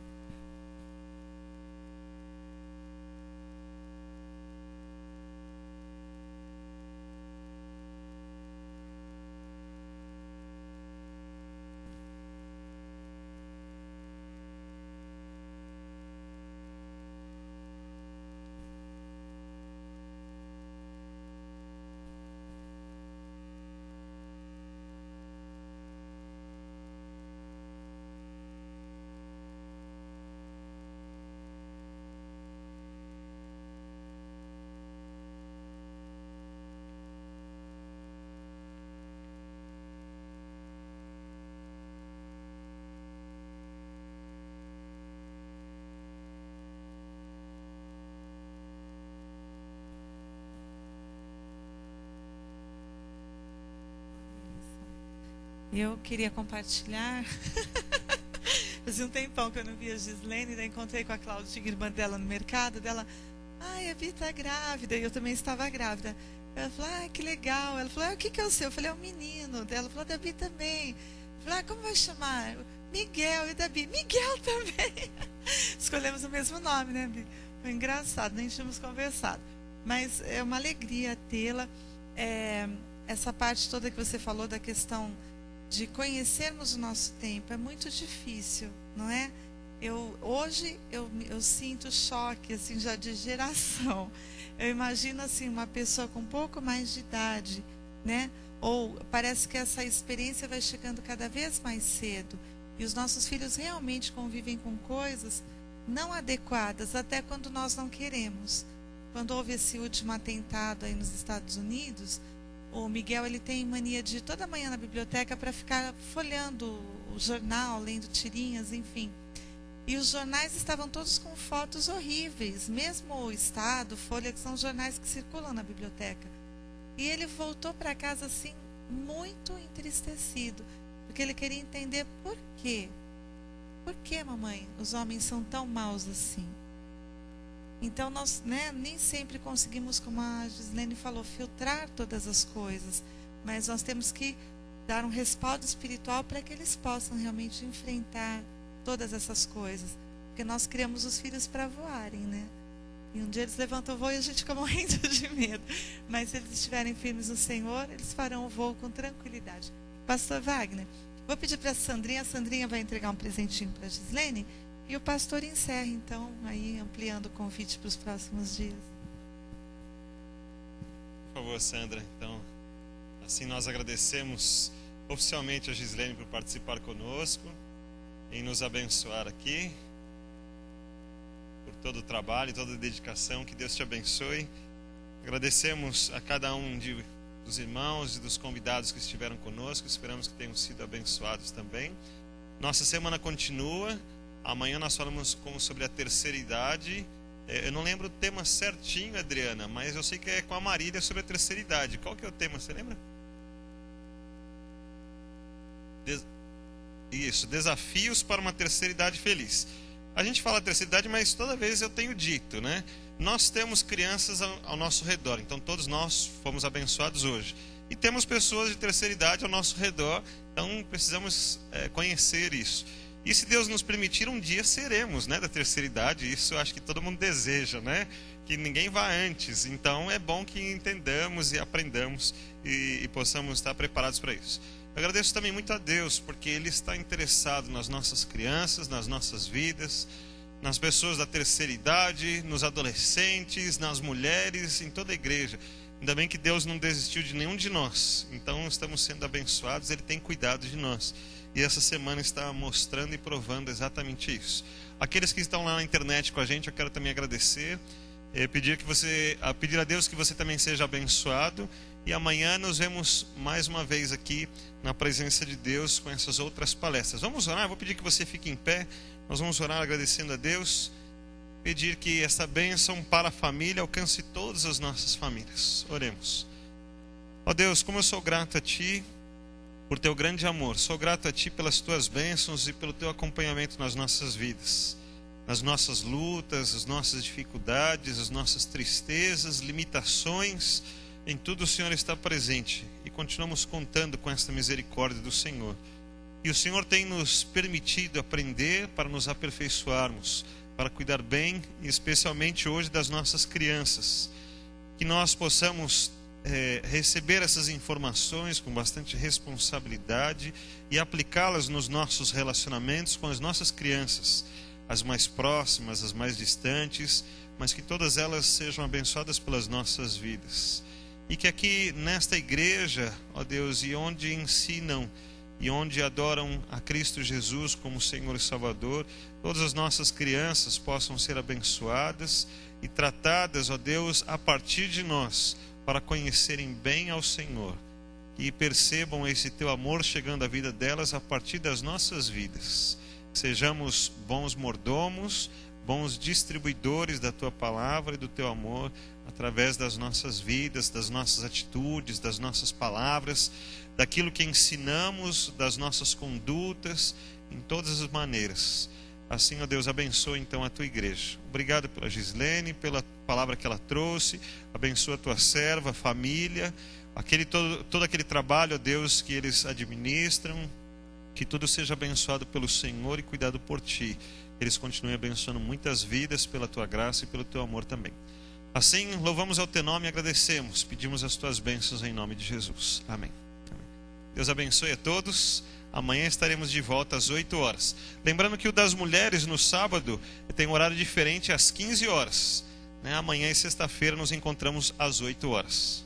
[SPEAKER 3] Eu queria compartilhar. Fazia um tempão que eu não via a Gislene, daí encontrei com a Claudinha, irmã dela, no mercado. Dela, a Bia está grávida, e eu também estava grávida. Ela falou, que legal. Ela falou, o que é o seu? Eu falei, é o menino. Ela falou, da Bia também. Eu falei, como vai chamar? Miguel. E da Bia, Miguel também. Escolhemos o mesmo nome, né, Bi? Foi engraçado, nem tínhamos conversado. Mas é uma alegria tê-la. Essa parte toda que você falou da questão de conhecermos o nosso tempo é muito difícil, não é? Hoje eu sinto choque assim, já de geração. Eu imagino assim, uma pessoa com um pouco mais de idade, né? Ou parece que essa experiência vai chegando cada vez mais cedo. E os nossos filhos realmente convivem com coisas não adequadas, até quando nós não queremos. Quando houve esse último atentado aí nos Estados Unidos, o Miguel ele tem mania de ir toda manhã na biblioteca para ficar folheando o jornal, lendo tirinhas, enfim. E os jornais estavam todos com fotos horríveis, mesmo o Estado, Folha, que são jornais que circulam na biblioteca. E ele voltou para casa assim, muito entristecido, porque ele queria entender por quê. Por que, mamãe, os homens são tão maus assim? Então, nós nem sempre conseguimos, como a Gislene falou, filtrar todas as coisas, mas nós temos que dar um respaldo espiritual para que eles possam realmente enfrentar todas essas coisas, porque nós criamos os filhos para voarem, né? E um dia eles levantam o voo e a gente fica morrendo de medo, mas se eles estiverem firmes no Senhor, eles farão o voo com tranquilidade. Pastor Wagner, vou pedir para a Sandrinha vai entregar um presentinho para a Gislene, e o pastor encerra então, aí ampliando o convite para os próximos dias.
[SPEAKER 4] Por favor, Sandra, então, assim nós agradecemos oficialmente a Gislene por participar conosco, em nos abençoar aqui, por todo o trabalho, toda a dedicação, que Deus te abençoe. Agradecemos a cada um dos irmãos e dos convidados que estiveram conosco, esperamos que tenham sido abençoados também. Nossa semana continua, amanhã nós falamos sobre a terceira idade. Eu não lembro o tema certinho, Adriana, mas eu sei que é com a Marília sobre a terceira idade. Qual que é o tema, você lembra? Isso, desafios para uma terceira idade feliz. A gente fala terceira idade, mas toda vez eu tenho dito, né? Nós temos crianças ao nosso redor, então todos nós fomos abençoados hoje. E temos pessoas de terceira idade ao nosso redor, então precisamos conhecer isso. E se Deus nos permitir, um dia seremos, né, da terceira idade. Isso eu acho que todo mundo deseja, né? Que ninguém vá antes. Então é bom que entendamos e aprendamos e possamos estar preparados para isso. Eu agradeço também muito a Deus, porque Ele está interessado nas nossas crianças, nas nossas vidas, nas pessoas da terceira idade, nos adolescentes, nas mulheres, em toda a igreja. Ainda bem que Deus não desistiu de nenhum de nós. Então estamos sendo abençoados, Ele tem cuidado de nós. E essa semana está mostrando e provando exatamente isso. Aqueles que estão lá na internet com a gente, eu quero também agradecer. Pedir a Deus que você também seja abençoado. E amanhã nos vemos mais uma vez aqui na presença de Deus com essas outras palestras. Vamos orar, vou pedir que você fique em pé. Nós vamos orar agradecendo a Deus. Pedir que essa bênção para a família alcance todas as nossas famílias. Oremos. Ó Deus, como eu sou grato a Ti por Teu grande amor. Sou grato a Ti pelas Tuas bênçãos e pelo Teu acompanhamento nas nossas vidas. Nas nossas lutas, as nossas dificuldades, as nossas tristezas, limitações. Em tudo o Senhor está presente e continuamos contando com esta misericórdia do Senhor. E o Senhor tem nos permitido aprender para nos aperfeiçoarmos, para cuidar bem, e especialmente hoje das nossas crianças. Que nós possamos receber essas informações com bastante responsabilidade e aplicá-las nos nossos relacionamentos com as nossas crianças, as mais próximas, as mais distantes, mas que todas elas sejam abençoadas pelas nossas vidas. E que aqui nesta igreja, ó Deus, e onde ensinam e onde adoram a Cristo Jesus como Senhor e Salvador, todas as nossas crianças possam ser abençoadas e tratadas, ó Deus, a partir de nós, para conhecerem bem ao Senhor e percebam esse Teu amor chegando à vida delas a partir das nossas vidas. Sejamos bons mordomos, bons distribuidores da Tua palavra e do Teu amor, através das nossas vidas, das nossas atitudes, das nossas palavras, daquilo que ensinamos, das nossas condutas, em todas as maneiras. Assim, ó Deus, abençoa então a Tua igreja. Obrigado pela Gislene, pela palavra que ela trouxe. Abençoa a Tua serva, a família, todo aquele trabalho, ó Deus, que eles administram, Que tudo seja abençoado pelo Senhor e cuidado por Ti. Eles continuem abençoando muitas vidas pela Tua graça e pelo Teu amor também. Assim, louvamos ao Teu nome e agradecemos. Pedimos as Tuas bênçãos em nome de Jesus. Amém. Amém. Deus abençoe a todos. Amanhã estaremos de volta às 8 horas. Lembrando que o das mulheres no sábado tem um horário diferente às 15 horas. Amanhã e sexta-feira nos encontramos às 8 horas.